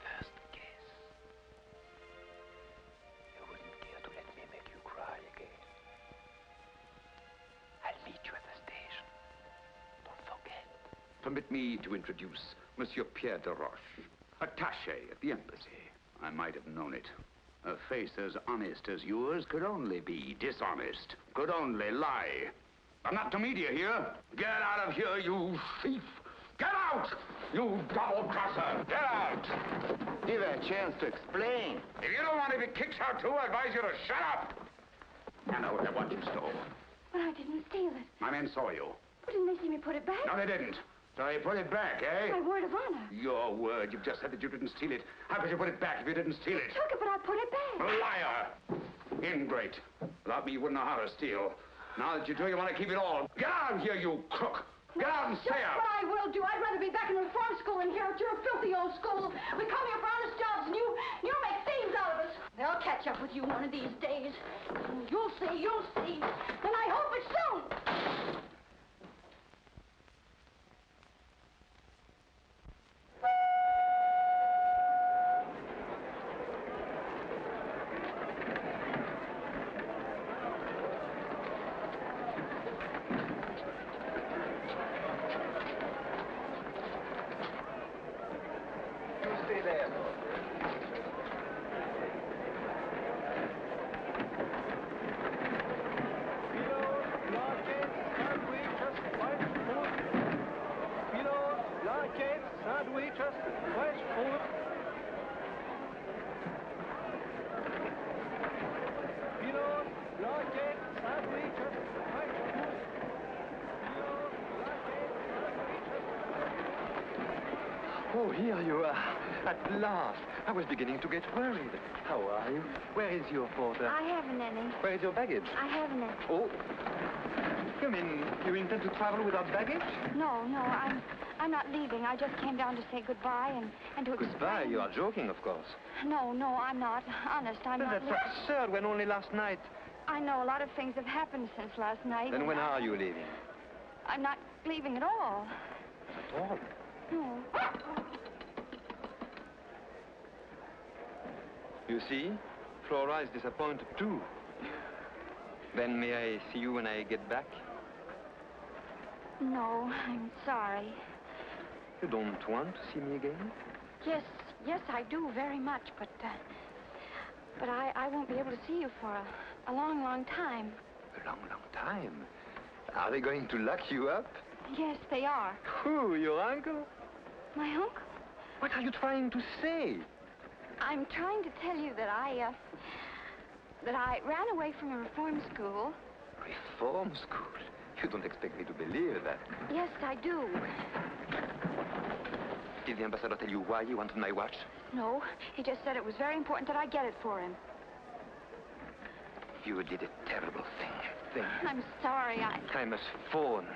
First kiss. You wouldn't care to let me make you cry again. I'll meet you at the station. Don't forget. Permit me to introduce Monsieur Pierre de Roche, attaché at the embassy. I might have known it. A face as honest as yours could only be dishonest, could only lie. I'm not to media here. Get out of here, you thief! Get out! You double-crosser! Get out! Give her a chance to explain. If you don't want to be kicked out too, I advise you to shut up! I know what you stole. But I didn't steal it. My men saw you. But didn't they see me put it back? No, they didn't. So you put it back, eh? My word of honor. Your word. You've just said that you didn't steal it. How could you put it back if you didn't steal it? I took it, but I put it back. Liar! Ingrate. Without me, you wouldn't know how to steal. Now that you do, you want to keep it all. Get out of here, you crook! Get out and stay out! What I will do. I'd rather be back in reform school than here at your filthy old school. We come here for honest jobs, and you make thieves out of us. They'll catch up with you one of these days. You'll see, you'll see. And I hope it's soon. Oh, here you are. At last. I was beginning to get worried. How are you? Where is your porter? I haven't any. Where is your baggage? I haven't any. Oh. You mean you intend to travel without baggage? No, I'm not leaving. I just came down to say goodbye and to explain. Goodbye? You are joking, of course. No, I'm not. Honest, I'm But not. that's absurd when only last night. I know a lot of things have happened since last night. Then when are you leaving? I'm not leaving at all. At all? No. You see, Flora is disappointed too. Then may I see you when I get back? No, I'm sorry. You don't want to see me again? Yes, I do very much, but I won't be able to see you for a long, long time. A long, long time? Are they going to lock you up? Yes, they are. Who, your uncle? My uncle? What are you trying to say? I'm trying to tell you that I ran away from a reform school. Reform school? You don't expect me to believe that. Yes, I do. Did the ambassador tell you why he wanted my watch? No, he just said it was very important that I get it for him. You did a terrible thing. I'm sorry, I must phone.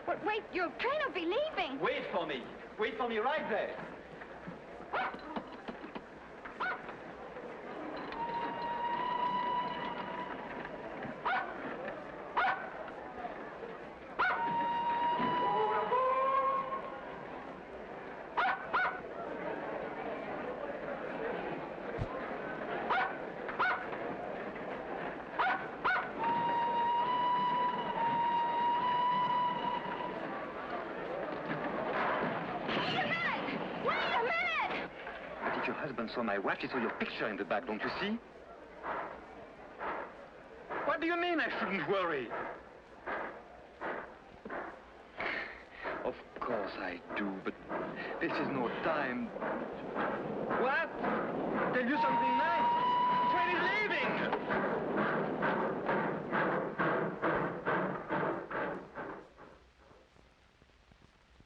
But wait, your train will be leaving. Wait for me. Wait for me right there. So my watch is with your picture in the back, don't you see? What do you mean I shouldn't worry? Of course I do, but this is no time. What? Tell you something nice. The train is leaving!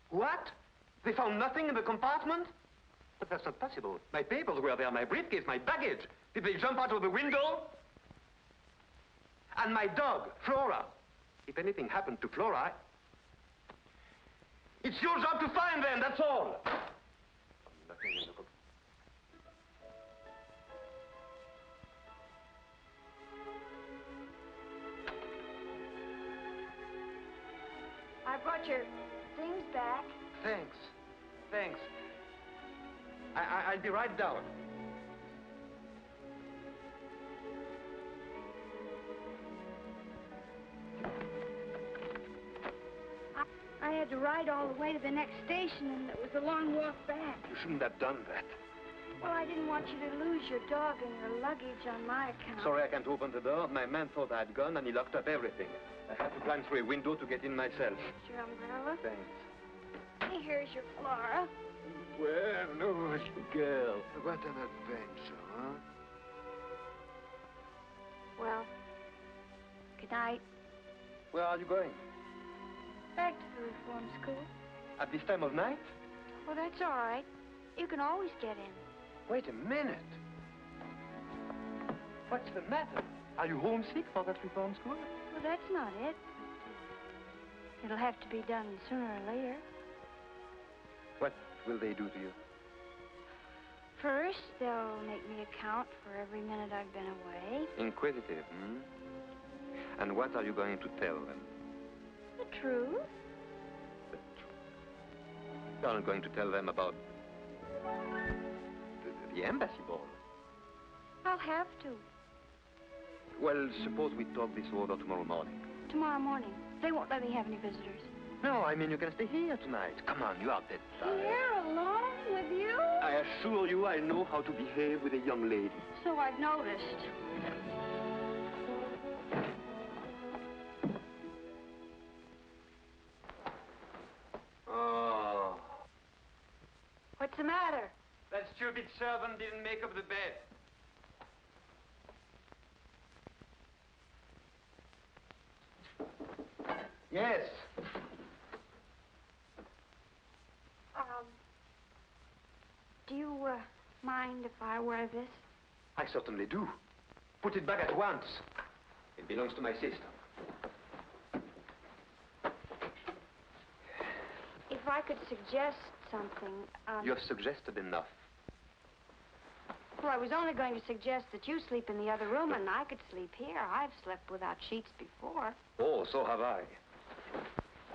What? They found nothing in the compartment? But that's not possible. My papers were there, my briefcase, my baggage. Did they jump out of the window? And my dog, Flora. If anything happened to Flora, it's your job to find them, that's all. Nothing in the book. brought your things back. Thanks. Thanks. I'll be right down. I had to ride all the way to the next station, and it was a long walk back. You shouldn't have done that. Well, I didn't want you to lose your dog and your luggage on my account. Sorry I can't open the door. My man thought I had gone and he locked up everything. I had to climb through a window to get in myself. Here's your umbrella. Thanks. Hey, here's your Flora. Well, girl. What an adventure, huh? Well, good night. Where are you going? Back to the reform school. At this time of night? Well, that's all right. You can always get in. Wait a minute. What's the matter? Are you homesick for that reform school? Well, that's not it. It'll have to be done sooner or later. What will they do to you? First, they'll make me account for every minute I've been away. Inquisitive, hmm? And what are you going to tell them? The truth. You're not going to tell them about the embassy ball. I'll have to. Well, suppose we talk this over tomorrow morning. Tomorrow morning. They won't let me have any visitors. No, I mean you can stay here tonight. Come on, you are dead tired. Here, alone with you? I assure you I know how to behave with a young lady. So I've noticed. Oh. What's the matter? That stupid servant didn't make up the bed. Yes. Do you, mind if I wear this? I certainly do. Put it back at once. It belongs to my sister. If I could suggest something, You have suggested enough. Well, I was only going to suggest that you sleep in the other room and I could sleep here. I've slept without sheets before. Oh, so have I.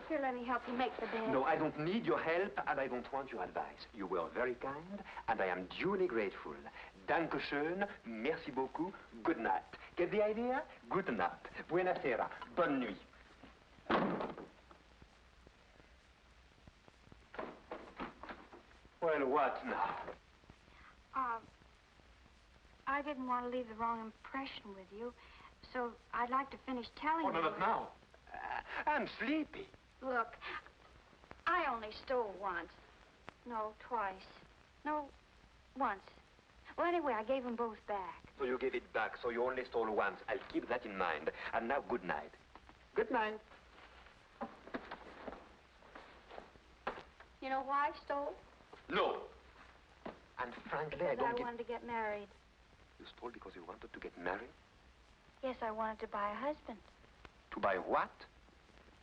Here, let me help you make the bed. No, I don't need your help, and I don't want your advice. You were very kind, and I am duly grateful. Danke schön, merci beaucoup, good night. Get the idea? Good night. Buena sera. Bonne nuit. Well, what now? I didn't want to leave the wrong impression with you, so I'd like to finish telling Oh, no, you. not now. I'm sleepy. Look, I only stole once. No, twice. No, once. Well, anyway, I gave them both back. So you gave it back, so you only stole once. I'll keep that in mind. And now, good night. Good night. You know why I stole? No. And frankly, I Because don't I wanted to get married. You stole because you wanted to get married? Yes, I wanted to buy a husband. To buy what?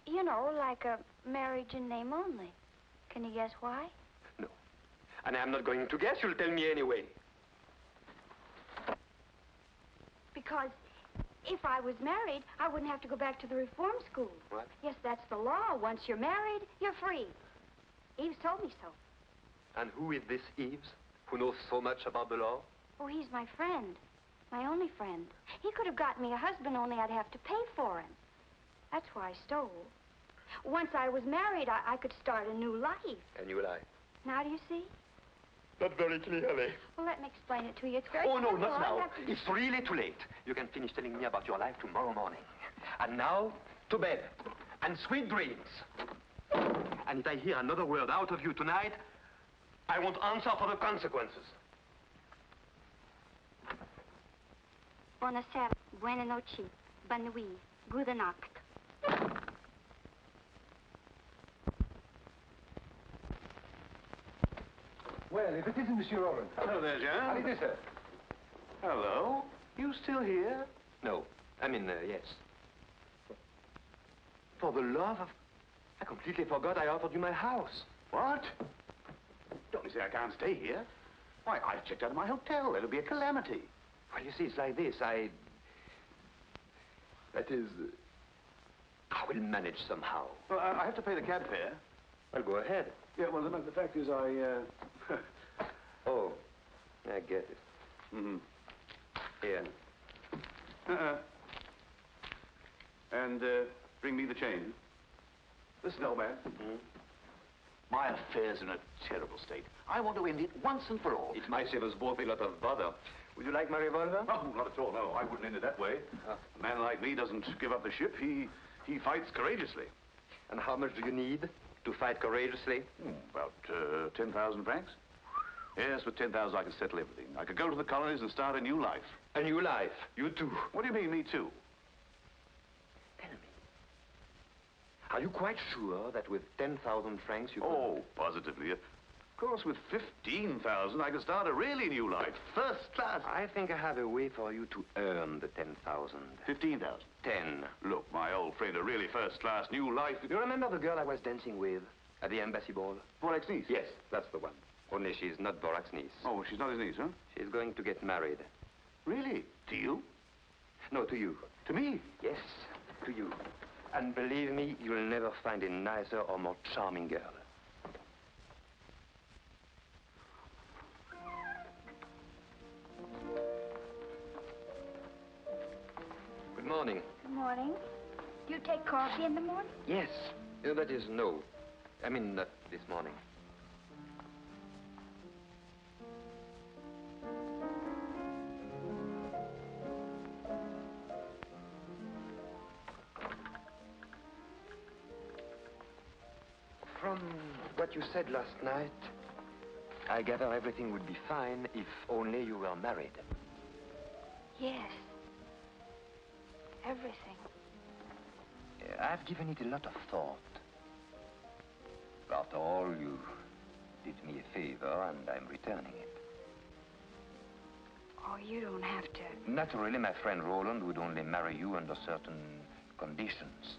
You know, like a marriage in name only. Can you guess why? No. And I'm not going to guess. You'll tell me anyway. Because if I was married, I wouldn't have to go back to the reform school. What? Yes, that's the law. Once you're married, you're free. Eves told me so. And who is this Eves, who knows so much about the law? Oh, he's my friend. My only friend. He could have gotten me a husband, only I'd have to pay for him. That's why I stole. Once I was married, I could start a new life. A new life. Now do you see? Not very clearly. Well, let me explain it to you. It's very Oh, no, simple. not I now. have to- It's really too late. You can finish telling me about your life tomorrow morning. And now, to bed. And sweet dreams. And if I hear another word out of you tonight, I won't answer for the consequences. Buonasera, buona noche, bonne nuit, gute Nacht. Well, if it isn't Monsieur Owen. Hello there, Jean. How do you do, sir? Hello. You still here? No. I mean, yes. For the love of... I completely forgot I offered you my house. What? Don't you say I can't stay here? Why, I've checked out of my hotel. It'll be a calamity. Well, you see, it's like this. That is... I will manage somehow. Well, I have to pay the cab fare. Well, go ahead. Yeah, well, the fact is Oh, I get it. Mm-hmm. Here. And bring me the change. Listen, old man. Mm-hmm. My affair's in a terrible state. I want to end it once and for all. It might save us both a lot of bother. Would you like my revolver? Oh, not at all, no. I wouldn't end it that way. A man like me doesn't give up the ship. He fights courageously. And how much do you need to fight courageously? About 10,000 francs. Yes, with 10,000 I could settle everything. I could go to the colonies and start a new life. A new life? You too? What do you mean, me too? Tell me. Are you quite sure that with 10,000 francs you could... Oh, positively. Of course, with 15,000 I could start a really new life. First class. I think I have a way for you to earn the 10,000. 15,000? 10. Look, my old friend, a really first-class new life... You remember the girl I was dancing with at the embassy ball? Vorak's niece? Yes, that's the one. Only she's not Vorak's niece. Oh, she's not his niece, huh? She's going to get married. Really? To you? No, to you. To me? Yes, to you. And believe me, you'll never find a nicer or more charming girl. Good morning. Good morning. Do you take coffee in the morning? Yes. That is, no. I mean, not this morning. From what you said last night, I gather everything would be fine if only you were married. Yes. Everything. I've given it a lot of thought. After all, you did me a favor, and I'm returning it. Oh, you don't have to. Naturally, my friend Roland would only marry you under certain conditions.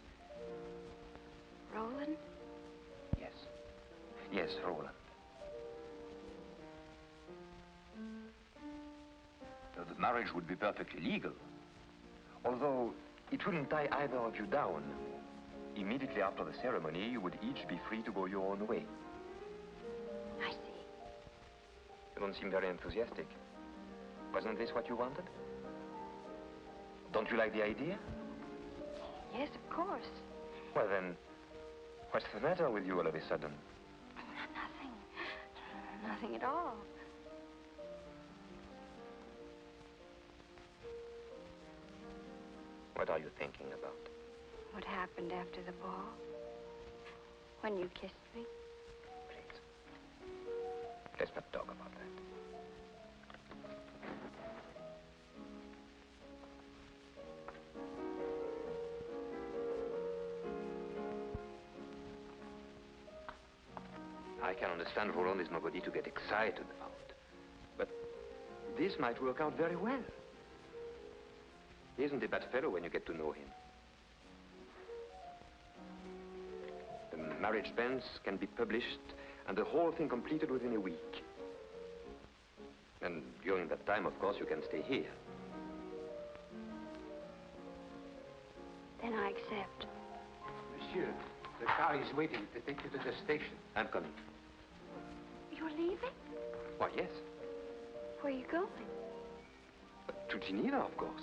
Roland? Yes. Yes, Roland. The marriage would be perfectly legal. Although it wouldn't tie either of you down. Immediately after the ceremony, you would each be free to go your own way. I see. You don't seem very enthusiastic. Wasn't this what you wanted? Don't you like the idea? Yes, of course. Well then, what's the matter with you all of a sudden? Nothing. Nothing at all. What are you thinking about? What happened after the ball? When you kissed me? Please. Let's not talk about that. I can understand Roland is nobody to get excited about. But this might work out very well. He isn't a bad fellow when you get to know him. The marriage banns can be published and the whole thing completed within a week. And during that time, of course, you can stay here. Then I accept. Monsieur, the car is waiting to take you to the station. I'm coming. You're leaving? Why, yes. Where are you going? To Geneva, of course.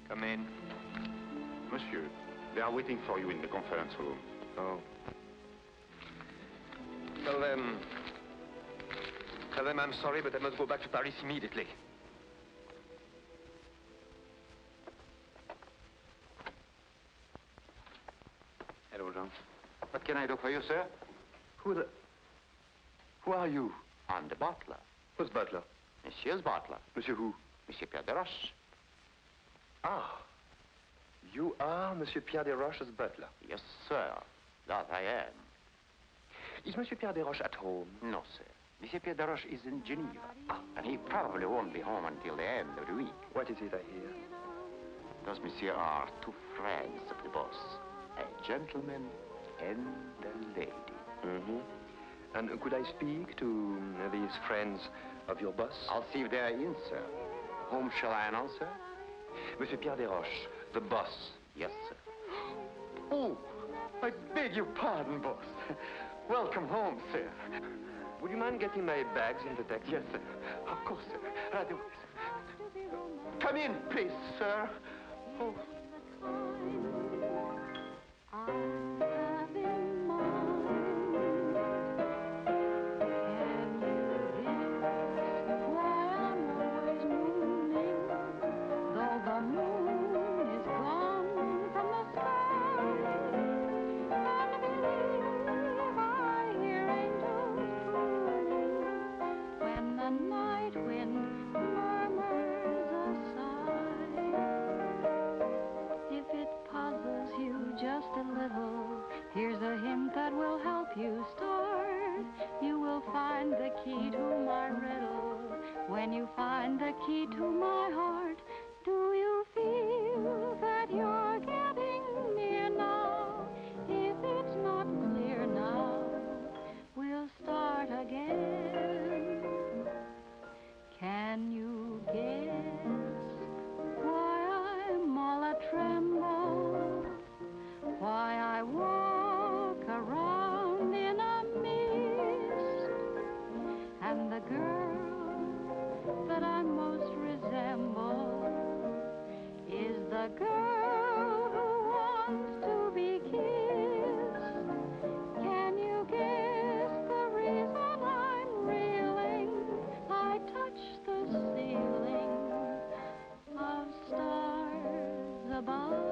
Come in. Monsieur, they are waiting for you in the conference room. Oh. Tell them I'm sorry, but I must go back to Paris immediately. What can I do for you, sir? Who are you? I'm the butler. Who's butler? Monsieur's butler. Monsieur who? Monsieur Pierre de Roche. Ah. You are Monsieur Pierre de Roche's butler? Yes, sir. That I am. Is Monsieur Pierre de Roche at home? No, sir. Monsieur Pierre de Roche is in Geneva. And he probably won't be home until the end of the week. What is it I hear? Those, monsieur, are two friends of the boss. A gentleman and a lady. Mm-hmm. And could I speak to these friends of your boss? I'll see if they're in, sir. Whom shall I announce, sir? Monsieur Pierre de Roche, the boss. Yes, sir. Oh, I beg your pardon, boss. Welcome home, sir. Would you mind getting my bags in the taxi? Yes, sir. Of course, sir. Right away. Come in, please, sir. Oh. Here's a hint that will help you start. You will find the key to my riddle. When you find the key to my heart, do you feel that you're getting near now? If it's not clear now, we'll start again. Can you guess why I'm all a tremble? Why I walk around in a mist, and the girl that I most resemble is the girl who wants to be kissed. Can you guess the reason I'm reeling? I touch the ceiling of stars above.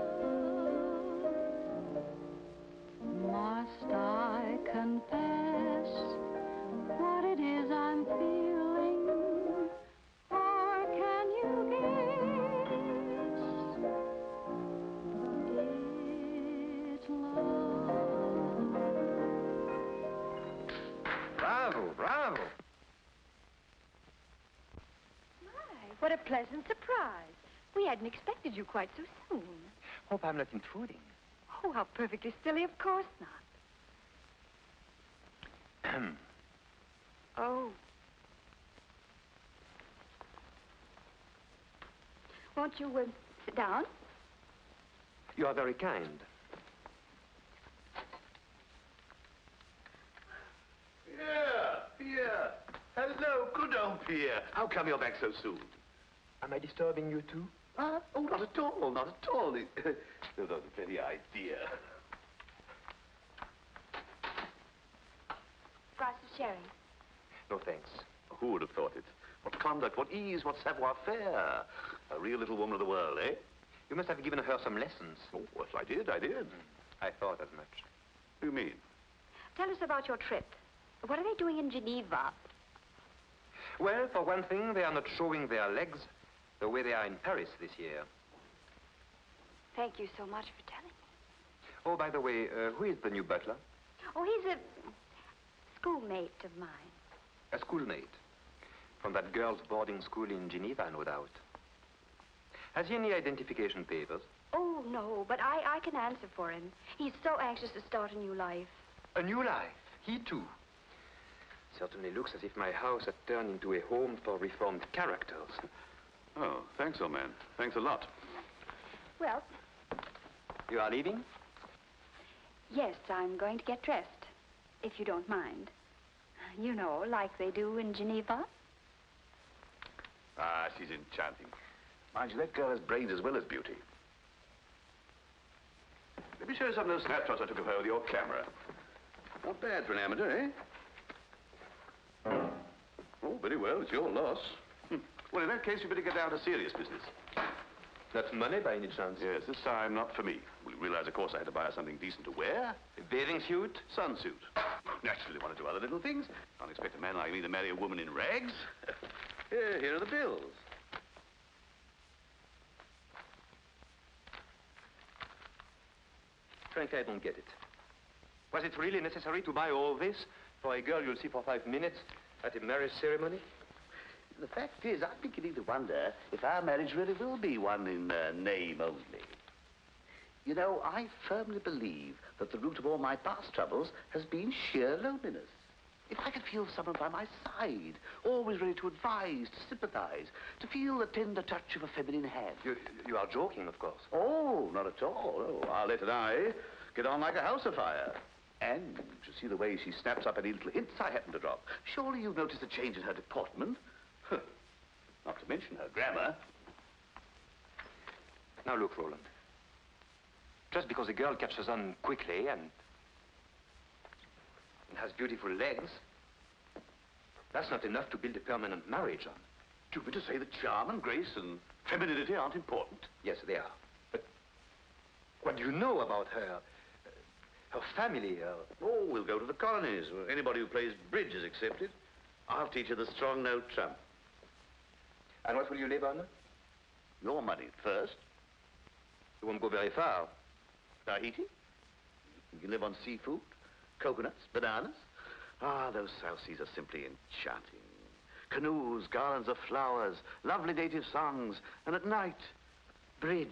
Must I confess what it is I'm feeling? Or can you guess it's love? Bravo, bravo. My, what a pleasant surprise. We hadn't expected you quite so soon. Hope I'm not intruding. Oh, how perfectly silly. Of course not. Oh. Won't you sit down? You are very kind. Pierre. Hello, good old Pierre. How come you're back so soon? Am I disturbing you too? Oh, not at all, not at all. There's not the very idea. Glass of sherry. No, thanks. Who would have thought it? What conduct, what ease, what savoir-faire. A real little woman of the world, eh? You must have given her some lessons. Oh, yes, I did. I thought as much. What do you mean? Tell us about your trip. What are they doing in Geneva? Well, for one thing, they are not showing their legs the way they are in Paris this year. Thank you so much for telling me. Oh, by the way, who is the new butler? Oh, he's a schoolmate of mine. A schoolmate. From that girls' boarding school in Geneva, no doubt. Has he any identification papers? Oh, no, but I can answer for him. He's so anxious to start a new life. A new life? He too? Certainly looks as if my house had turned into a home for reformed characters. Oh, thanks, old man. Thanks a lot. Well... You are leaving? Yes, I'm going to get dressed, if you don't mind. You know, like they do in Geneva. Ah, she's enchanting. Mind you, that girl has brains as well as beauty. Let me show you some of those snapshots I took of her with your camera. Not bad for an amateur, eh? Oh, very well. It's your loss. Well, in that case, you better get down to serious business. That's money by any chance? Yes, this time not for me. We realize, of course, I had to buy her something decent to wear. A bathing suit? Sunsuit. Naturally, want to do other little things. Can't expect a man like me to marry a woman in rags. Here are the bills. Frankly, I don't get it. Was it really necessary to buy all this for a girl you'll see for 5 minutes at a marriage ceremony? The fact is, I'm beginning to wonder if our marriage really will be one in name only. You know, I firmly believe that the root of all my past troubles has been sheer loneliness. If I could feel someone by my side, always ready to advise, to sympathize, to feel the tender touch of a feminine hand. You are joking, of course. Oh, not at all. Oh, Arlette and I get on like a house afire. And to see the way she snaps up any little hints I happen to drop. Surely you've noticed a change in her deportment. Not to mention her grammar. Now look, Roland. Just because a girl catches on quickly and has beautiful legs, that's not enough to build a permanent marriage on. Do you mean to say that charm and grace and femininity aren't important? Yes, they are. But what do you know about her? Her family, Oh, we'll go to the colonies, where anybody who plays bridge is accepted. I'll teach her the strong note trump. And what will you live on? Your money first. You won't go very far. Tahiti? You can live on seafood, coconuts, bananas. Ah, those South Seas are simply enchanting. Canoes, garlands of flowers, lovely native songs, and at night, bridge.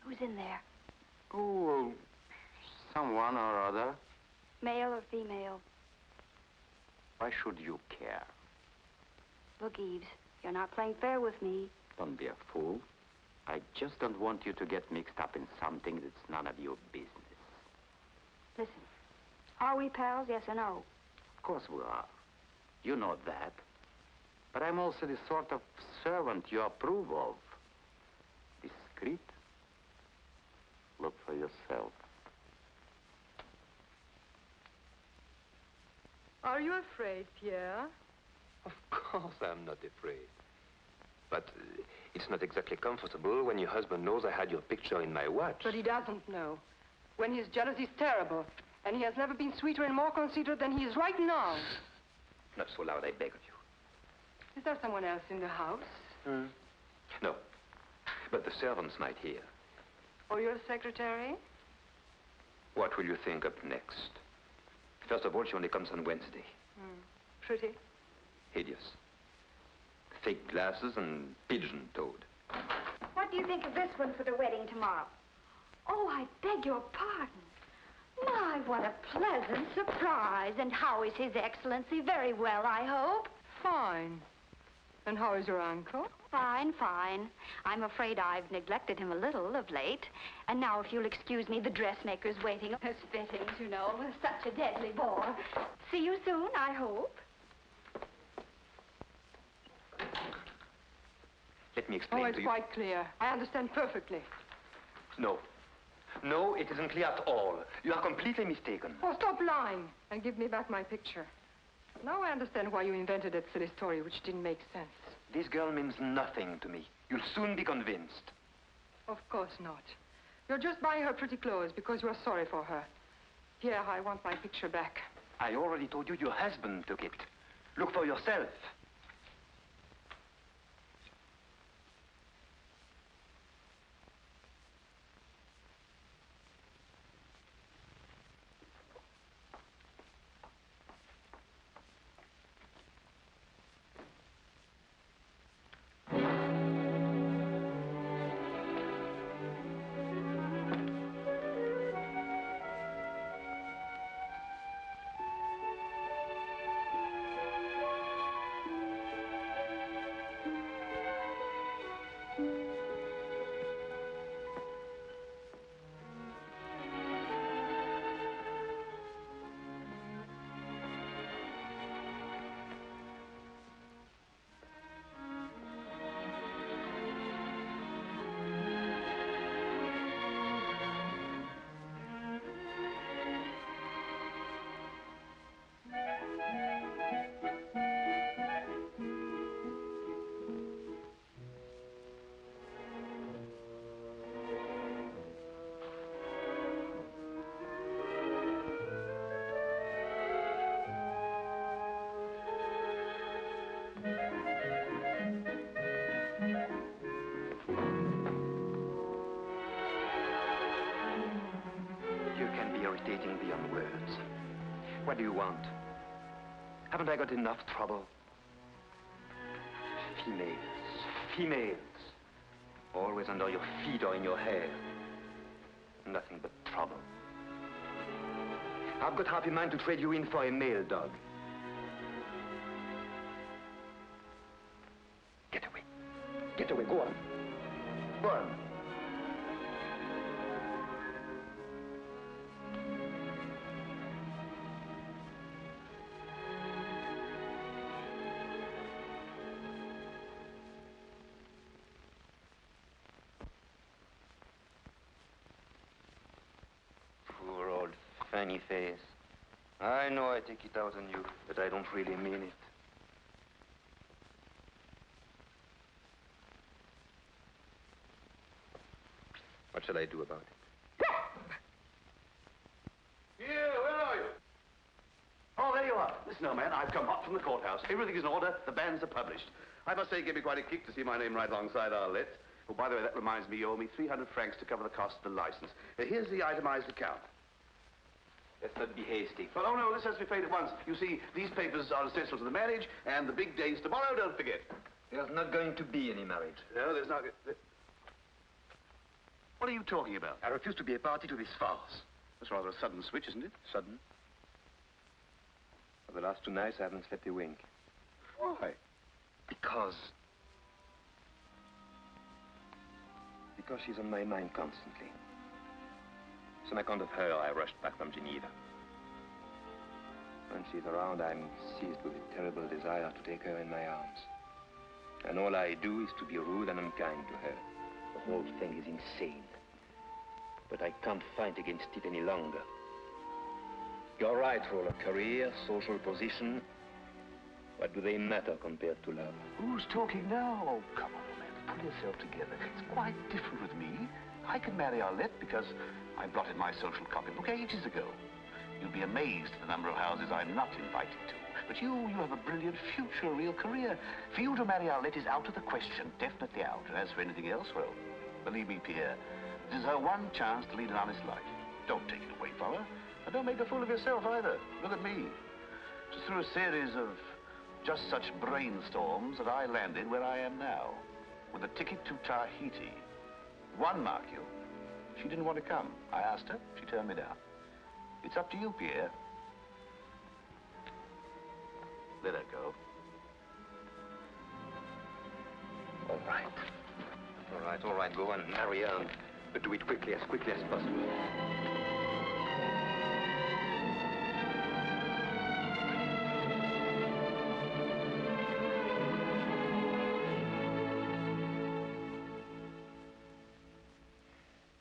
Who's in there? Oh, someone or other. Male or female? Why should you care? Look, Eves, you're not playing fair with me. Don't be a fool. I just don't want you to get mixed up in something that's none of your business. Listen, are we pals, yes or no? Of course we are. You know that. But I'm also the sort of servant you approve of. Discreet. Look for yourself. Are you afraid, Pierre? Of course I'm not afraid. But it's not exactly comfortable when your husband knows I had your picture in my watch. But he doesn't know. When he's jealous, he's terrible. And he has never been sweeter and more conceited than he is right now. Not so loud, I beg of you. Is there someone else in the house? No. But the servants might hear. Or your secretary? What will you think up next? First of all, she only comes on Wednesday. Pretty. Hideous. Fake glasses and pigeon-toed. What do you think of this one for the wedding tomorrow? Oh, I beg your pardon. My, what a pleasant surprise. And how is His Excellency? Very well, I hope. Fine. And how is your uncle? Fine, fine. I'm afraid I've neglected him a little of late. And now, if you'll excuse me, the dressmaker's waiting. His fittings, you know, such a deadly bore. See you soon, I hope. Let me explain Oh, to it's you. quite clear. I understand perfectly. No. No, it isn't clear at all. You are completely mistaken. Oh, stop lying and give me back my picture. Now I understand why you invented that silly story, which didn't make sense. This girl means nothing to me. You'll soon be convinced. Of course not. You're just buying her pretty clothes because you're sorry for her. Pierre, I want my picture back. I already told you your husband took it. Look for yourself. You can be irritating beyond words. What do you want? Haven't I got enough trouble? Females. Females. Always under your feet or in your hair. Nothing but trouble. I've got half a mind to trade you in for a male dog. Get away. Get away. Go on. Go on. Poor old funny face. I know I take it out on you, but I don't really mean it. What shall I do about it? Here, where are you? Oh, there you are. Listen, old man, I've come hot from the courthouse. Everything is in order. The banns are published. I must say it gave me quite a kick to see my name right alongside Arlette. Oh, by the way, that reminds me, you owe me 300 francs to cover the cost of the license. Here's the itemized account. Let's not be hasty. Well, oh, no, this has to be paid at once. You see, these papers are essential to the marriage, and the big day's tomorrow, don't forget. There's not going to be any marriage. No, there's not... What are you talking about? I refuse to be a party to this farce. That's rather a sudden switch, isn't it? Sudden? For the last 2 nights, I haven't slept a wink. Why? Because she's on my mind constantly. On account of her, I rushed back from Geneva. When she's around, I'm seized with a terrible desire to take her in my arms. And all I do is to be rude and unkind to her. The whole thing is insane. But I can't fight against it any longer. You're right, Roller. Career, social position. What do they matter compared to love? Who's talking now? Oh, come on, old man. Pull yourself together. It's quite different with me. I can marry Arlette because I blotted my social copybook ages ago. You'd be amazed at the number of houses I'm not invited to. But you have a brilliant future, a real career. For you to marry Arlette is out of the question, definitely out. And as for anything else, well, believe me, Pierre, this is her one chance to lead an honest life. Don't take it away from her. And don't make a fool of yourself either. Look at me. Just through a series of just such brainstorms that I landed where I am now, with a ticket to Tahiti. One, mark you. She didn't want to come. I asked her. She turned me down. It's up to you, Pierre. Let her go. All right. All right. Go and marry her, but do it quickly as possible.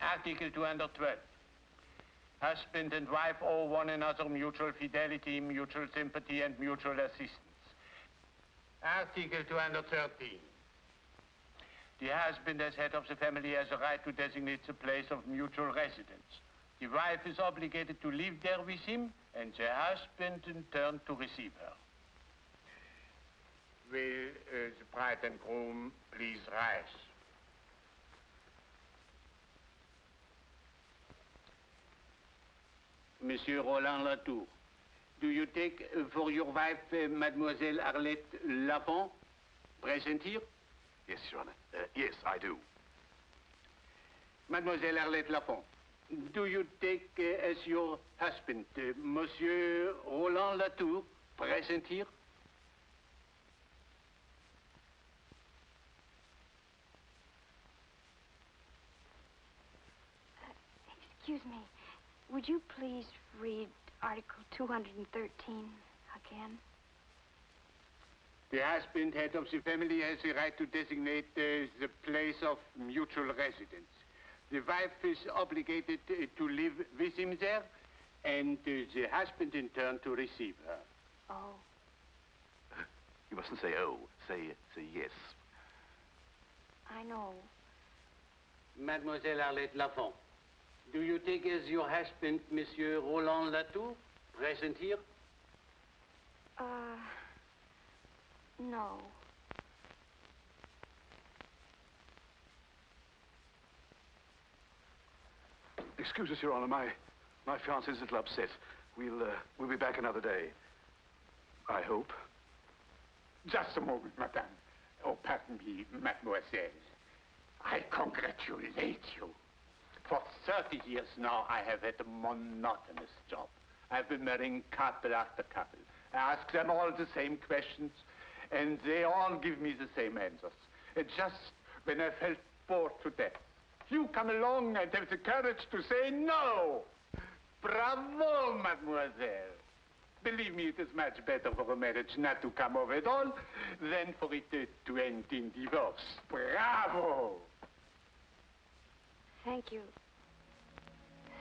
Article 212. Husband and wife owe one another mutual fidelity, mutual sympathy, and mutual assistance. Article 213. The husband, as head of the family, has a right to designate the place of mutual residence. The wife is obligated to live there with him, and the husband, in turn, to receive her. Will the bride and groom please rise? Monsieur Roland Latour, do you take for your wife Mademoiselle Arlette Lafont, present here? Yes, Your Honor. Yes, I do. Mademoiselle Arlette Lafont, do you take as your husband Monsieur Roland Latour, present here? Excuse me. Would you please read Article 213 again? The husband, head of the family, has the right to designate the place of mutual residence. The wife is obligated to live with him there, and the husband, in turn, to receive her. Oh. You mustn't say oh. Say yes. I know. Mademoiselle Arlette Lafont, do you take as your husband Monsieur Roland Latour, present here? No. Excuse us, Your Honor. My fiancé's a little upset. We'll be back another day. I hope. Just a moment, madame. Oh, pardon me, mademoiselle. I congratulate you. For 30 years now, I have had a monotonous job. I've been marrying couple after couple. I ask them all the same questions, and they all give me the same answers. And just when I felt bored to death, you come along and have the courage to say no. Bravo, mademoiselle. Believe me, it is much better for a marriage not to come off at all than for it to end in divorce. Bravo! Thank you.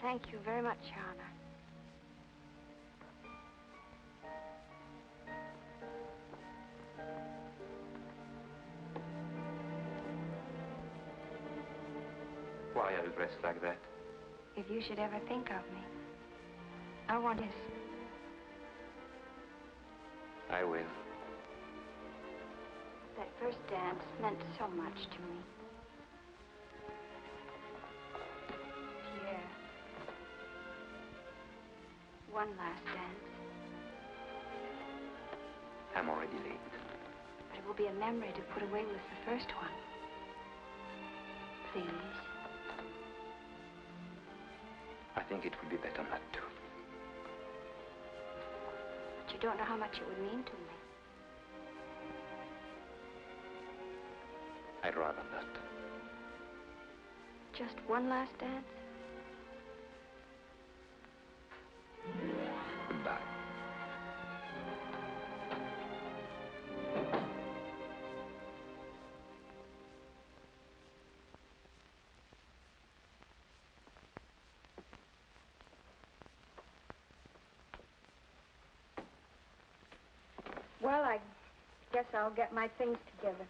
Thank you very much, Your Honor. Why are you dressed like that? If you should ever think of me, I want his. I will. That first dance meant so much to me. Pierre. One last dance. I'm already late. But it will be a memory to put away with the first one. Please. I think it would be better not to. But you don't know how much it would mean to me. I'd rather not. Just one last dance? Goodbye. Well, I guess I'll get my things together.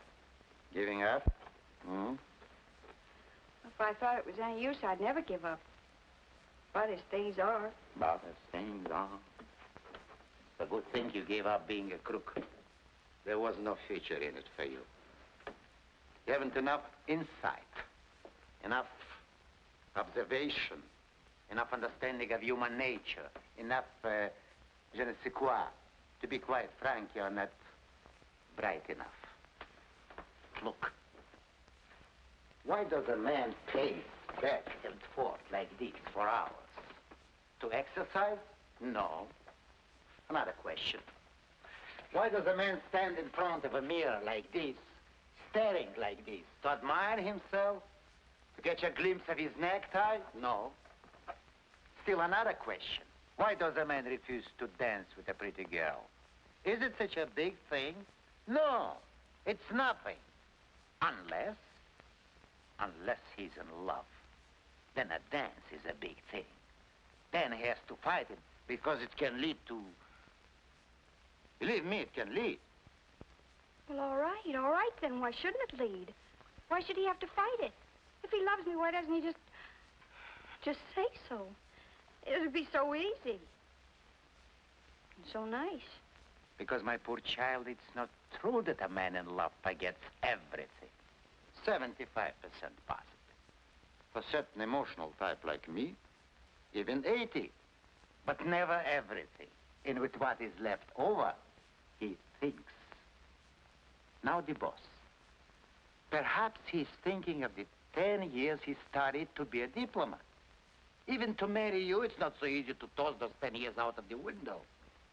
Giving up? Hmm? If I thought it was any use, I'd never give up. But as things are... But as things are. It's a good thing you gave up being a crook. There was no future in it for you. You haven't enough insight, enough observation, enough understanding of human nature, enough je ne sais quoi. To be quite frank, you're not bright enough. Look. Why does a man pace back and forth like this for hours? To exercise? No. Another question. Why does a man stand in front of a mirror like this staring like this? To admire himself? To catch a glimpse of his necktie? No. Still another question. Why does a man refuse to dance with a pretty girl? Is it such a big thing? No, it's nothing. Unless he's in love. Then a dance is a big thing. Then he has to fight it because it can lead to... Believe me, it can lead. Well, all right then. Why shouldn't it lead? Why should he have to fight it? If he loves me, why doesn't he just say so? It would be so easy. And so nice. Because, my poor child, it's not true that a man in love forgets everything. 75% possible. For certain emotional type like me, even 80. But never everything. And with what is left over, he thinks. Now the boss. Perhaps he's thinking of the 10 years he studied to be a diplomat. Even to marry you, it's not so easy to toss those 10 years out of the window.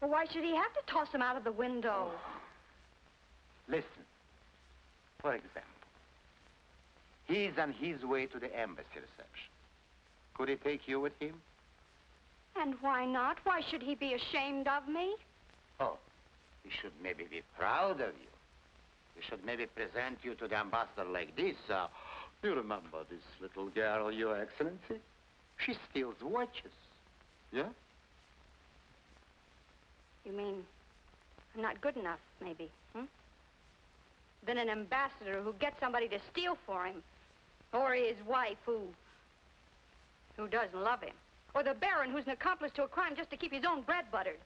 Well, why should he have to toss him out of the window? Listen. For example, he's on his way to the embassy reception. Could he take you with him? And why not? Why should he be ashamed of me? Oh, he should maybe be proud of you. He should maybe present you to the ambassador like this. You remember this little girl, Your Excellency? She steals watches. Yeah? You mean I'm not good enough, maybe, Then an ambassador who gets somebody to steal for him. Or his wife who doesn't love him. Or the Baron who's an accomplice to a crime just to keep his own bread buttered.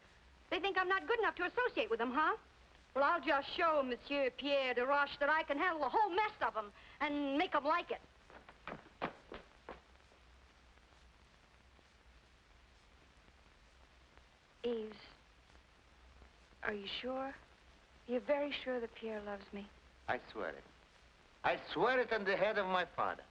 They think I'm not good enough to associate with them, huh? Well, I'll just show Monsieur Pierre de Roche that I can handle the whole mess of them and make them like it. Eves, are you sure? You're very sure that Pierre loves me? I swear it. I swear it on the head of my father.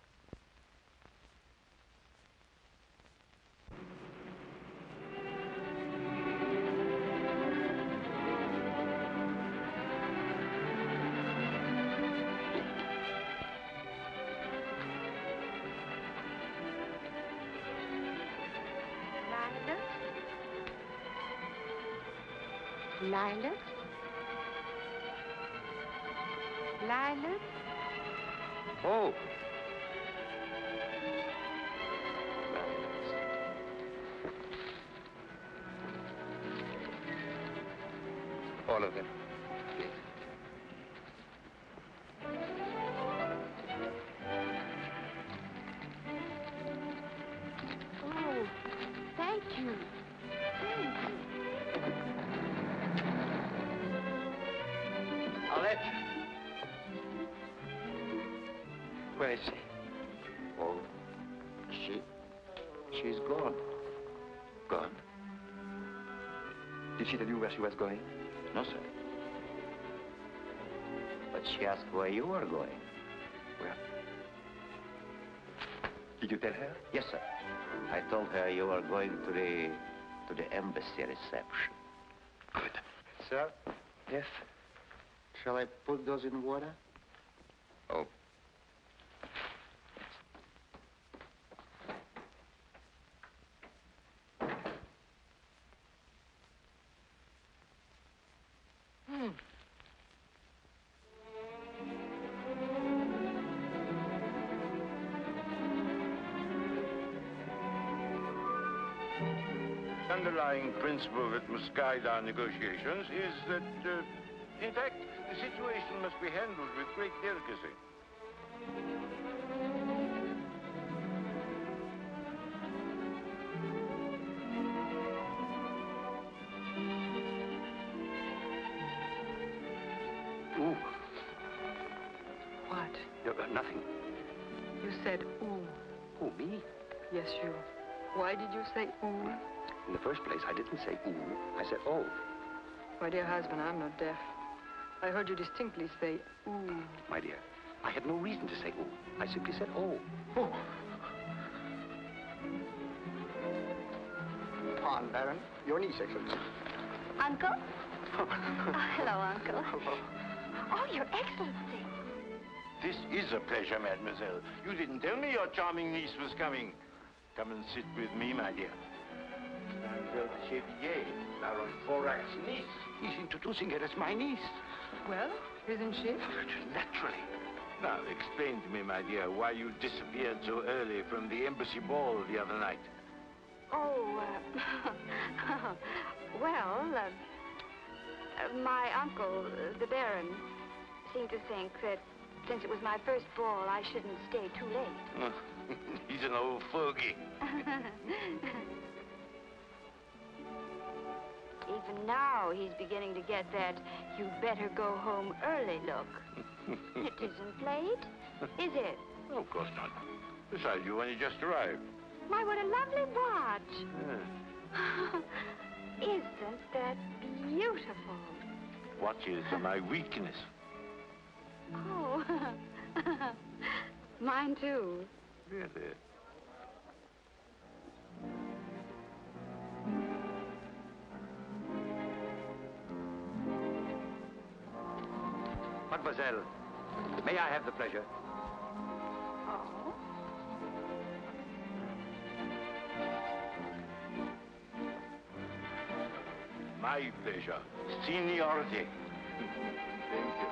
Lilas? Lilas? Oh. All of them. Please. Oh, thank you. Thank you. I'll let you. Where is she? Oh, she's gone. Gone? Did she tell you where she was going? No, sir. But she asked where you were going. Where? Did you tell her? Yes, sir. I told her you were going to the embassy reception. Good. Sir? Yes? Shall I put those in water? Oh. The underlying principle that must guide our negotiations is that, in fact, the situation must be handled with great delicacy. Ooh. What? You got nothing. You said ooh. Who, me? Yes, you. Why did you say ooh? In the first place, I didn't say ooh. I said oh. My dear husband, I'm not deaf. I heard you distinctly say ooh. My dear, I had no reason to say ooh. I simply said oh. Oh. Pardon, Baron. Your niece, Excellency. Uncle? Oh, hello, Uncle. Hello. Oh, Your Excellency. This is a pleasure, mademoiselle. You didn't tell me your charming niece was coming. Come and sit with me, my dear. Mademoiselle de Chevilliers, Baron Forac's niece. He's introducing her as my niece. Well, isn't she? Naturally. Now, explain to me, my dear, why you disappeared so early from the embassy ball the other night. Oh, well, my uncle, the Baron, seemed to think that since it was my first ball, I shouldn't stay too late. He's an old fogey. Even now, he's beginning to get that you'd better go home early look. It isn't late, is it? No, of course not. Besides, you only just arrived. My, what a lovely watch. Yeah. Isn't that beautiful? Watches are my weakness. Oh, mine too. Really? Mademoiselle, may I have the pleasure? Oh? My pleasure. Seniority. Thank you.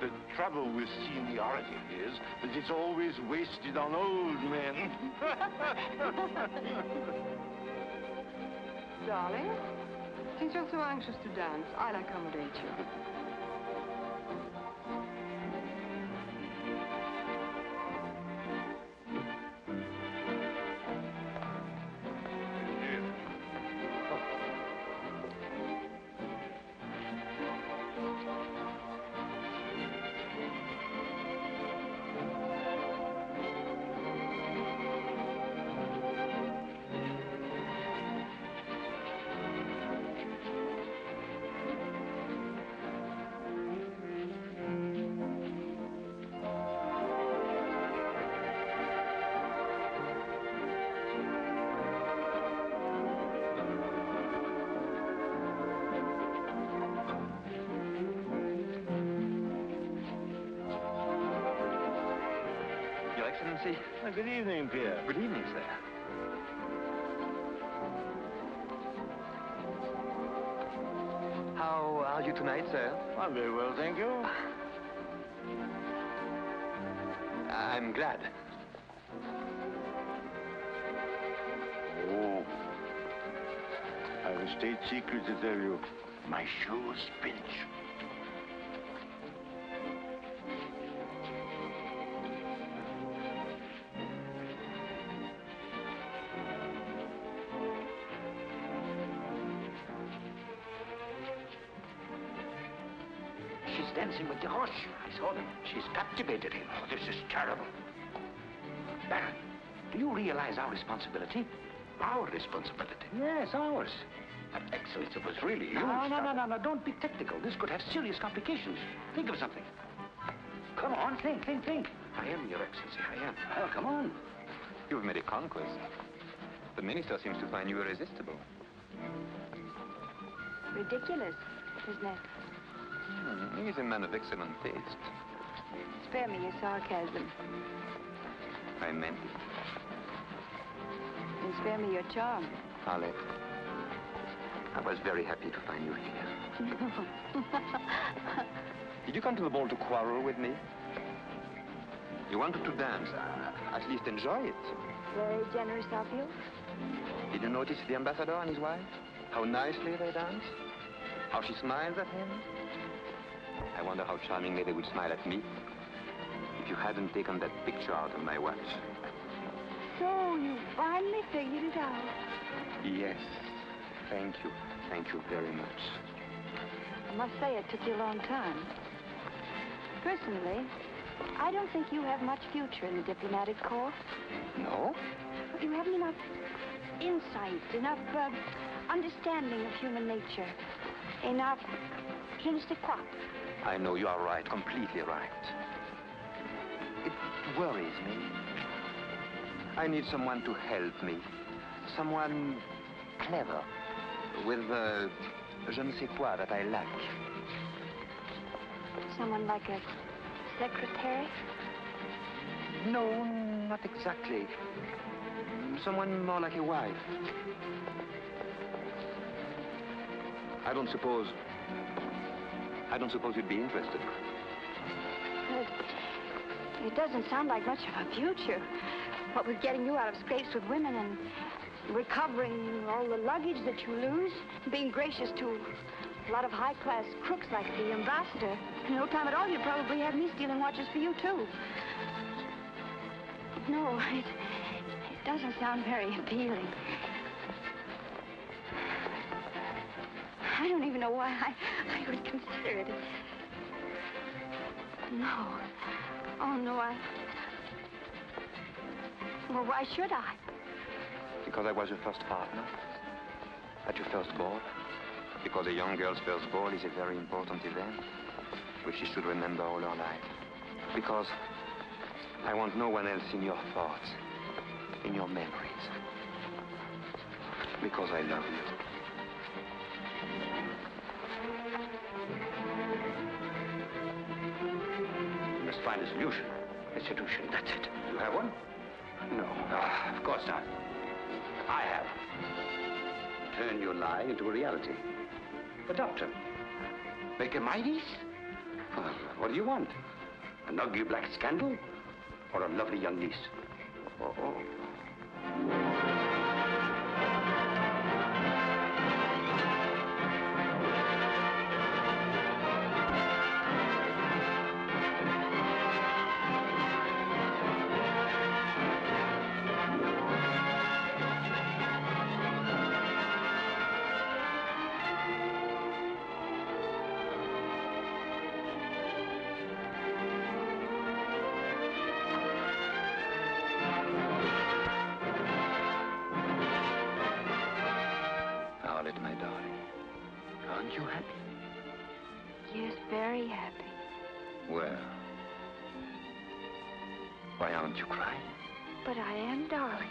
The trouble with seniority is that it's always wasted on old men. Darling, since you're so anxious to dance, I'll accommodate you. Your Excellency. Good evening, Pierre. Good evening, sir. How are you tonight, sir? I'm very well, thank you. I'm glad. Oh. I have a state secret to tell you. My shoes pinch. She's dancing with Desroches. I saw them. She's captivated him. Oh, this is terrible. Baron, do you realize our responsibility? Our responsibility? Yes, ours. But, Excellency, it was really you. No. Don't be technical. This could have serious complications. Think of something. Come on, think. I am, Your Excellency, I am. Well, come on. You've made a conquest. The minister seems to find you irresistible. Ridiculous, isn't it? He's a man of excellent taste. Spare me your sarcasm. I meant it. And spare me your charm. Arlette, I was very happy to find you here. Did you come to the ball to quarrel with me? You wanted to dance. At least enjoy it. Very generous of you. Did you notice the ambassador and his wife? How nicely they dance? How she smiles at him? I wonder how charmingly they would smile at me if you hadn't taken that picture out of my watch. So you finally figured it out. Yes. Thank you. Thank you very much. I must say it took you a long time. Personally, I don't think you have much future in the diplomatic corps. No? You haven't enough insight, enough understanding of human nature, enough je ne sais quoi. I know you are right, completely right. It worries me. I need someone to help me. Someone clever, with je ne sais quoi that I lack. Someone like a secretary? No, not exactly. Someone more like a wife. I don't suppose you'd be interested. It doesn't sound like much of a future. What with getting you out of scrapes with women and recovering all the luggage that you lose, being gracious to a lot of high-class crooks like the ambassador. In no time at all, you'd probably have me stealing watches for you, too. No, it doesn't sound very appealing. I don't even know why I would consider it. No. Oh, no, Well, why should I? Because I was your first partner. At your first ball. Because a young girl's first ball is a very important event, which she should remember all her life. Because I want no one else in your thoughts, in your memories. Because I love you. You must find a solution. A solution, that's it. You have one? No. Of course not. I have. Turn your lie into a reality. The doctor. Make her my niece? Well, what do you want? An ugly black scandal? Or a lovely young niece? Violet, my darling, aren't you happy? Yes, very happy. Well, why aren't you crying? But I am, darling.